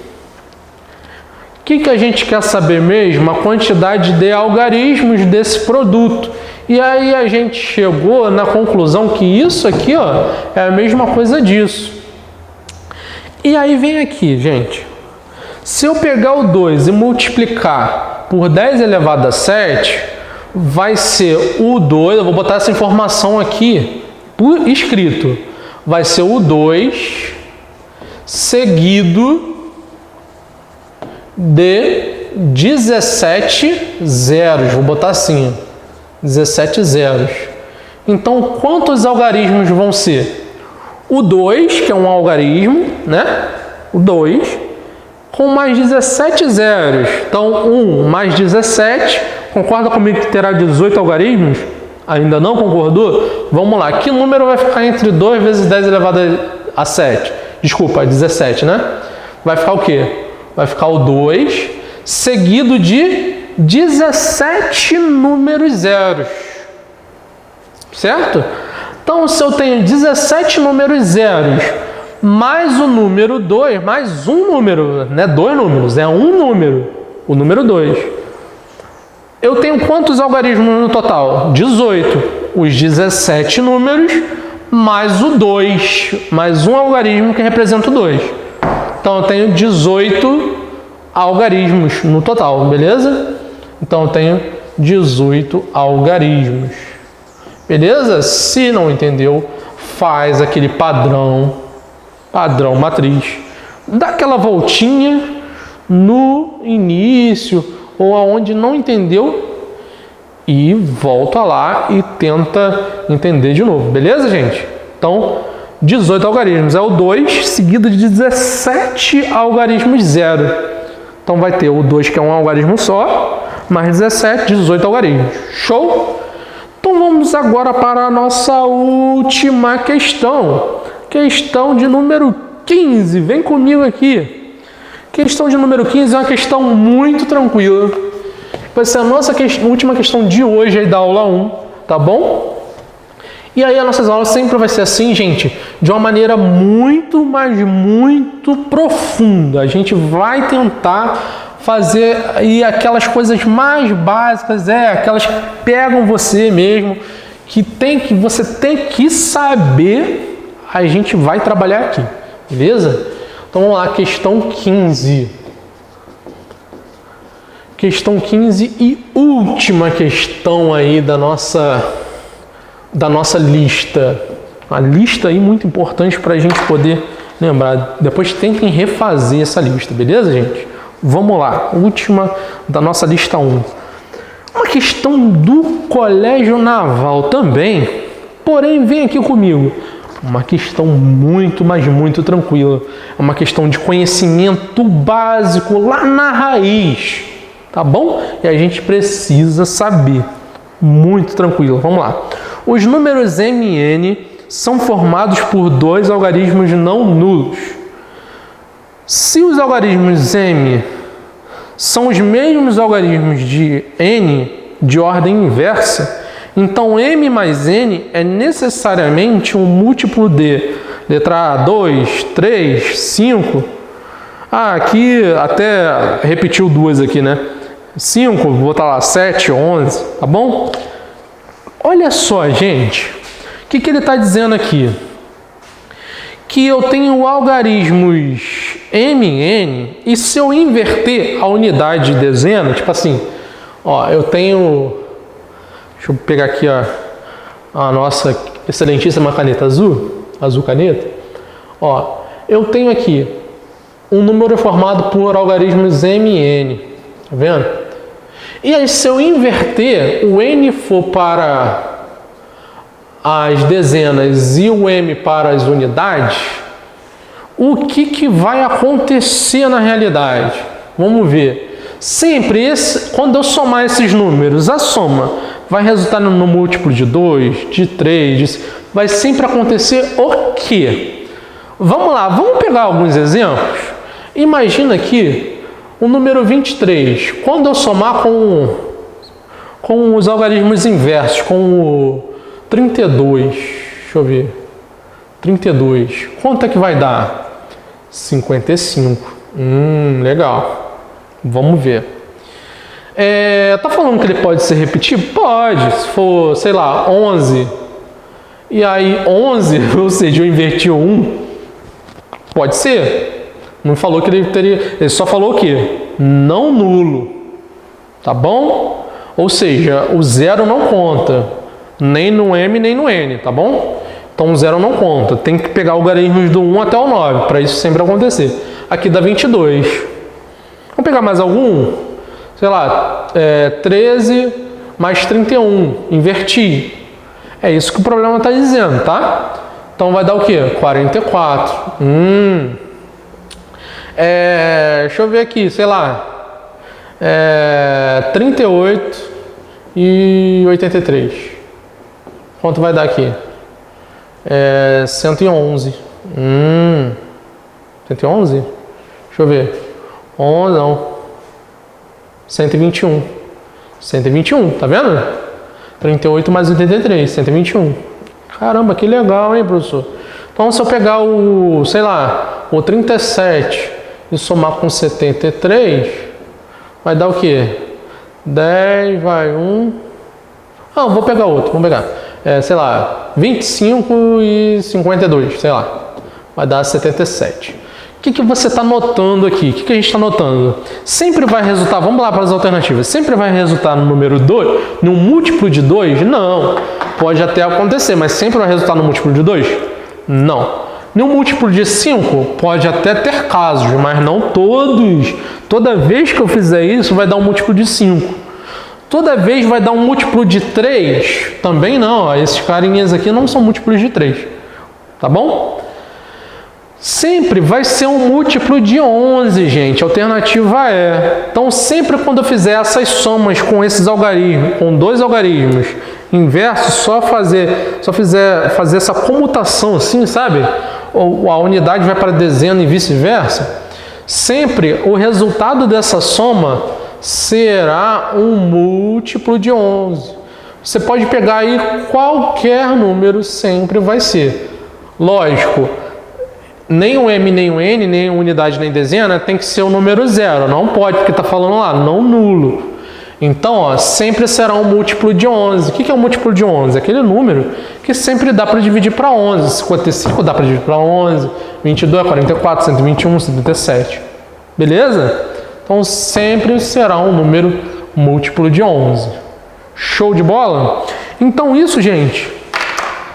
O que a gente quer saber mesmo? A quantidade de algarismos desse produto. E aí a gente chegou na conclusão que isso aqui, ó, é a mesma coisa disso. E aí vem aqui, gente. Se eu pegar o 2 e multiplicar por 10 elevado a 7, vai ser o 2, eu vou botar essa informação aqui por escrito. Vai ser o 2 seguido de 17 zeros, vou botar assim, 17 zeros. Então, quantos algarismos vão ser? O 2, que é um algarismo, né? O 2, com mais 17 zeros. Então, 1 mais 17, concorda comigo que terá 18 algarismos? Ainda não concordou? Vamos lá, que número vai ficar entre 2 vezes 10 elevado a 7? Desculpa, 17, né? Vai ficar o quê? Vai ficar o 2 seguido de 17 números zeros. certo? Então, se eu tenho 17 números zeros, mais o número 2, mais um número, não é 2 números, é um número, o número 2. Eu tenho quantos algarismos no total? 18. Os 17 números, mais o 2, mais um algarismo que representa o 2. Então, eu tenho 18 algarismos no total, beleza? Então, eu tenho 18 algarismos. Beleza? Se não entendeu, faz aquele padrão matriz. Dá aquela voltinha no início ou aonde não entendeu e volta lá e tenta entender de novo. Beleza, gente? Então, 18 algarismos é o 2 seguido de 17 algarismos zero. Então, vai ter o 2 que é um algarismo só, mais 17, 18 algarismos. Show? Então vamos agora para a nossa última questão. Questão de número 15. Vem comigo aqui. Questão de número 15 é uma questão muito tranquila. Vai ser a nossa última questão de hoje aí da aula 1, tá bom? E aí as nossas aulas sempre vai ser assim, gente, de uma maneira muito, mas muito profunda. A gente vai tentar fazer aí aquelas coisas mais básicas, aquelas que pegam você mesmo, que você tem que saber, a gente vai trabalhar aqui, beleza? Então vamos lá, questão 15. Questão 15 e última questão aí da nossa lista. Uma lista aí muito importante para a gente poder lembrar. Depois tentem refazer essa lista, beleza, gente? Vamos lá, última da nossa lista 1. Uma questão do Colégio Naval também, porém vem aqui comigo. Uma questão muito, mas muito tranquila. É uma questão de conhecimento básico lá na raiz, tá bom? E a gente precisa saber. Muito tranquilo, vamos lá. Os números m e n são formados por dois algarismos não nulos. Se os algarismos m são os mesmos algarismos de n de ordem inversa, então m mais n é necessariamente um múltiplo de letra A, 2, 3, 5. Aqui até repetiu duas aqui, né? 5, vou botar lá 7, 11, tá bom? Olha só, gente, o que ele está dizendo aqui? Que eu tenho algarismos m e n, e se eu inverter a unidade de dezena, tipo assim, ó, eu tenho, deixa eu pegar aqui a nossa excelentíssima caneta azul caneta, ó, eu tenho aqui um número formado por algarismos m e n, tá vendo? E aí se eu inverter, o n for para as dezenas e o m para as unidades, o que vai acontecer na realidade? Vamos ver. Sempre quando eu somar esses números, a soma vai resultar no múltiplo de 2, de 3, vai sempre acontecer o quê? Vamos lá, vamos pegar alguns exemplos. Imagina aqui o número 23. Quando eu somar com os algarismos inversos, com o 32, deixa eu ver, 32, quanto é que vai dar? 55. Legal. Vamos ver. Tá falando que ele pode ser repetido? Pode. Se for, sei lá, 11, e aí 11, ou seja, eu inverti o 1, pode ser. Não falou que ele teria, ele só falou o quê? Não nulo. Tá bom? Ou seja, o zero não conta. Nem no M, nem no N, tá bom? Então o zero não conta. Tem que pegar algarismos do 1 até o 9, para isso sempre acontecer. Aqui dá 22. Vamos pegar mais algum? Sei lá, 13 mais 31. Inverti. É isso que o problema está dizendo, tá? Então vai dar o quê? 44. Deixa eu ver aqui, sei lá. 38 e 83. Quanto vai dar aqui? 111. 111? Deixa eu ver. 11 não. 121. 121, tá vendo? 38 mais 83, 121. Caramba, que legal, hein, professor? Então, se eu pegar o, sei lá, o 37 e somar com 73, vai dar o quê? 10, vai, 1... Ah, vou pegar outro, vamos pegar. Sei lá, 25 e 52, sei lá. Vai dar 77. O que você está notando aqui? O que a gente está notando? Sempre vai resultar, vamos lá para as alternativas, sempre vai resultar no número 2, no múltiplo de 2? Não. Pode até acontecer, mas sempre vai resultar no múltiplo de 2? Não. No múltiplo de 5, pode até ter casos, mas não todos. Toda vez que eu fizer isso, vai dar um múltiplo de 5. Toda vez vai dar um múltiplo de 3? Também não. Esses carinhas aqui não são múltiplos de 3. Tá bom? Sempre vai ser um múltiplo de 11, gente. A alternativa é. Então, sempre quando eu fizer essas somas com esses algarismos, com dois algarismos inversos, só fazer essa comutação assim, sabe? Ou a unidade vai para dezena e vice-versa. Sempre o resultado dessa soma será um múltiplo de 11. Você pode pegar aí qualquer número, sempre vai ser. Lógico. Nem o M, nem o N, nem unidade, nem dezena tem que ser o número 0. Não pode, porque está falando lá, não nulo. Então, ó, sempre será um múltiplo de 11. O que é um múltiplo de 11? Aquele número que sempre dá para dividir para 11. 55 dá para dividir para 11. 22, 44, 121, 77. Beleza? Então, sempre será um número múltiplo de 11. Show de bola? Então, isso, gente,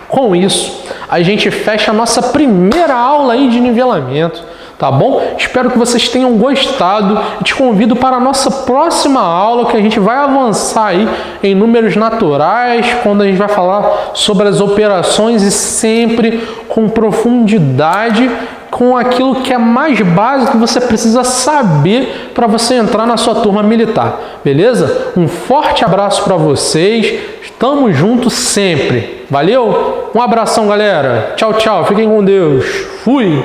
com isso, a gente fecha a nossa primeira aula aí de nivelamento, tá bom? Espero que vocês tenham gostado e te convido para a nossa próxima aula, que a gente vai avançar aí em números naturais, quando a gente vai falar sobre as operações e sempre com profundidade, com aquilo que é mais básico que você precisa saber para você entrar na sua turma militar, beleza? Um forte abraço para vocês, estamos juntos sempre, valeu? Um abração, galera, tchau, tchau, fiquem com Deus, fui!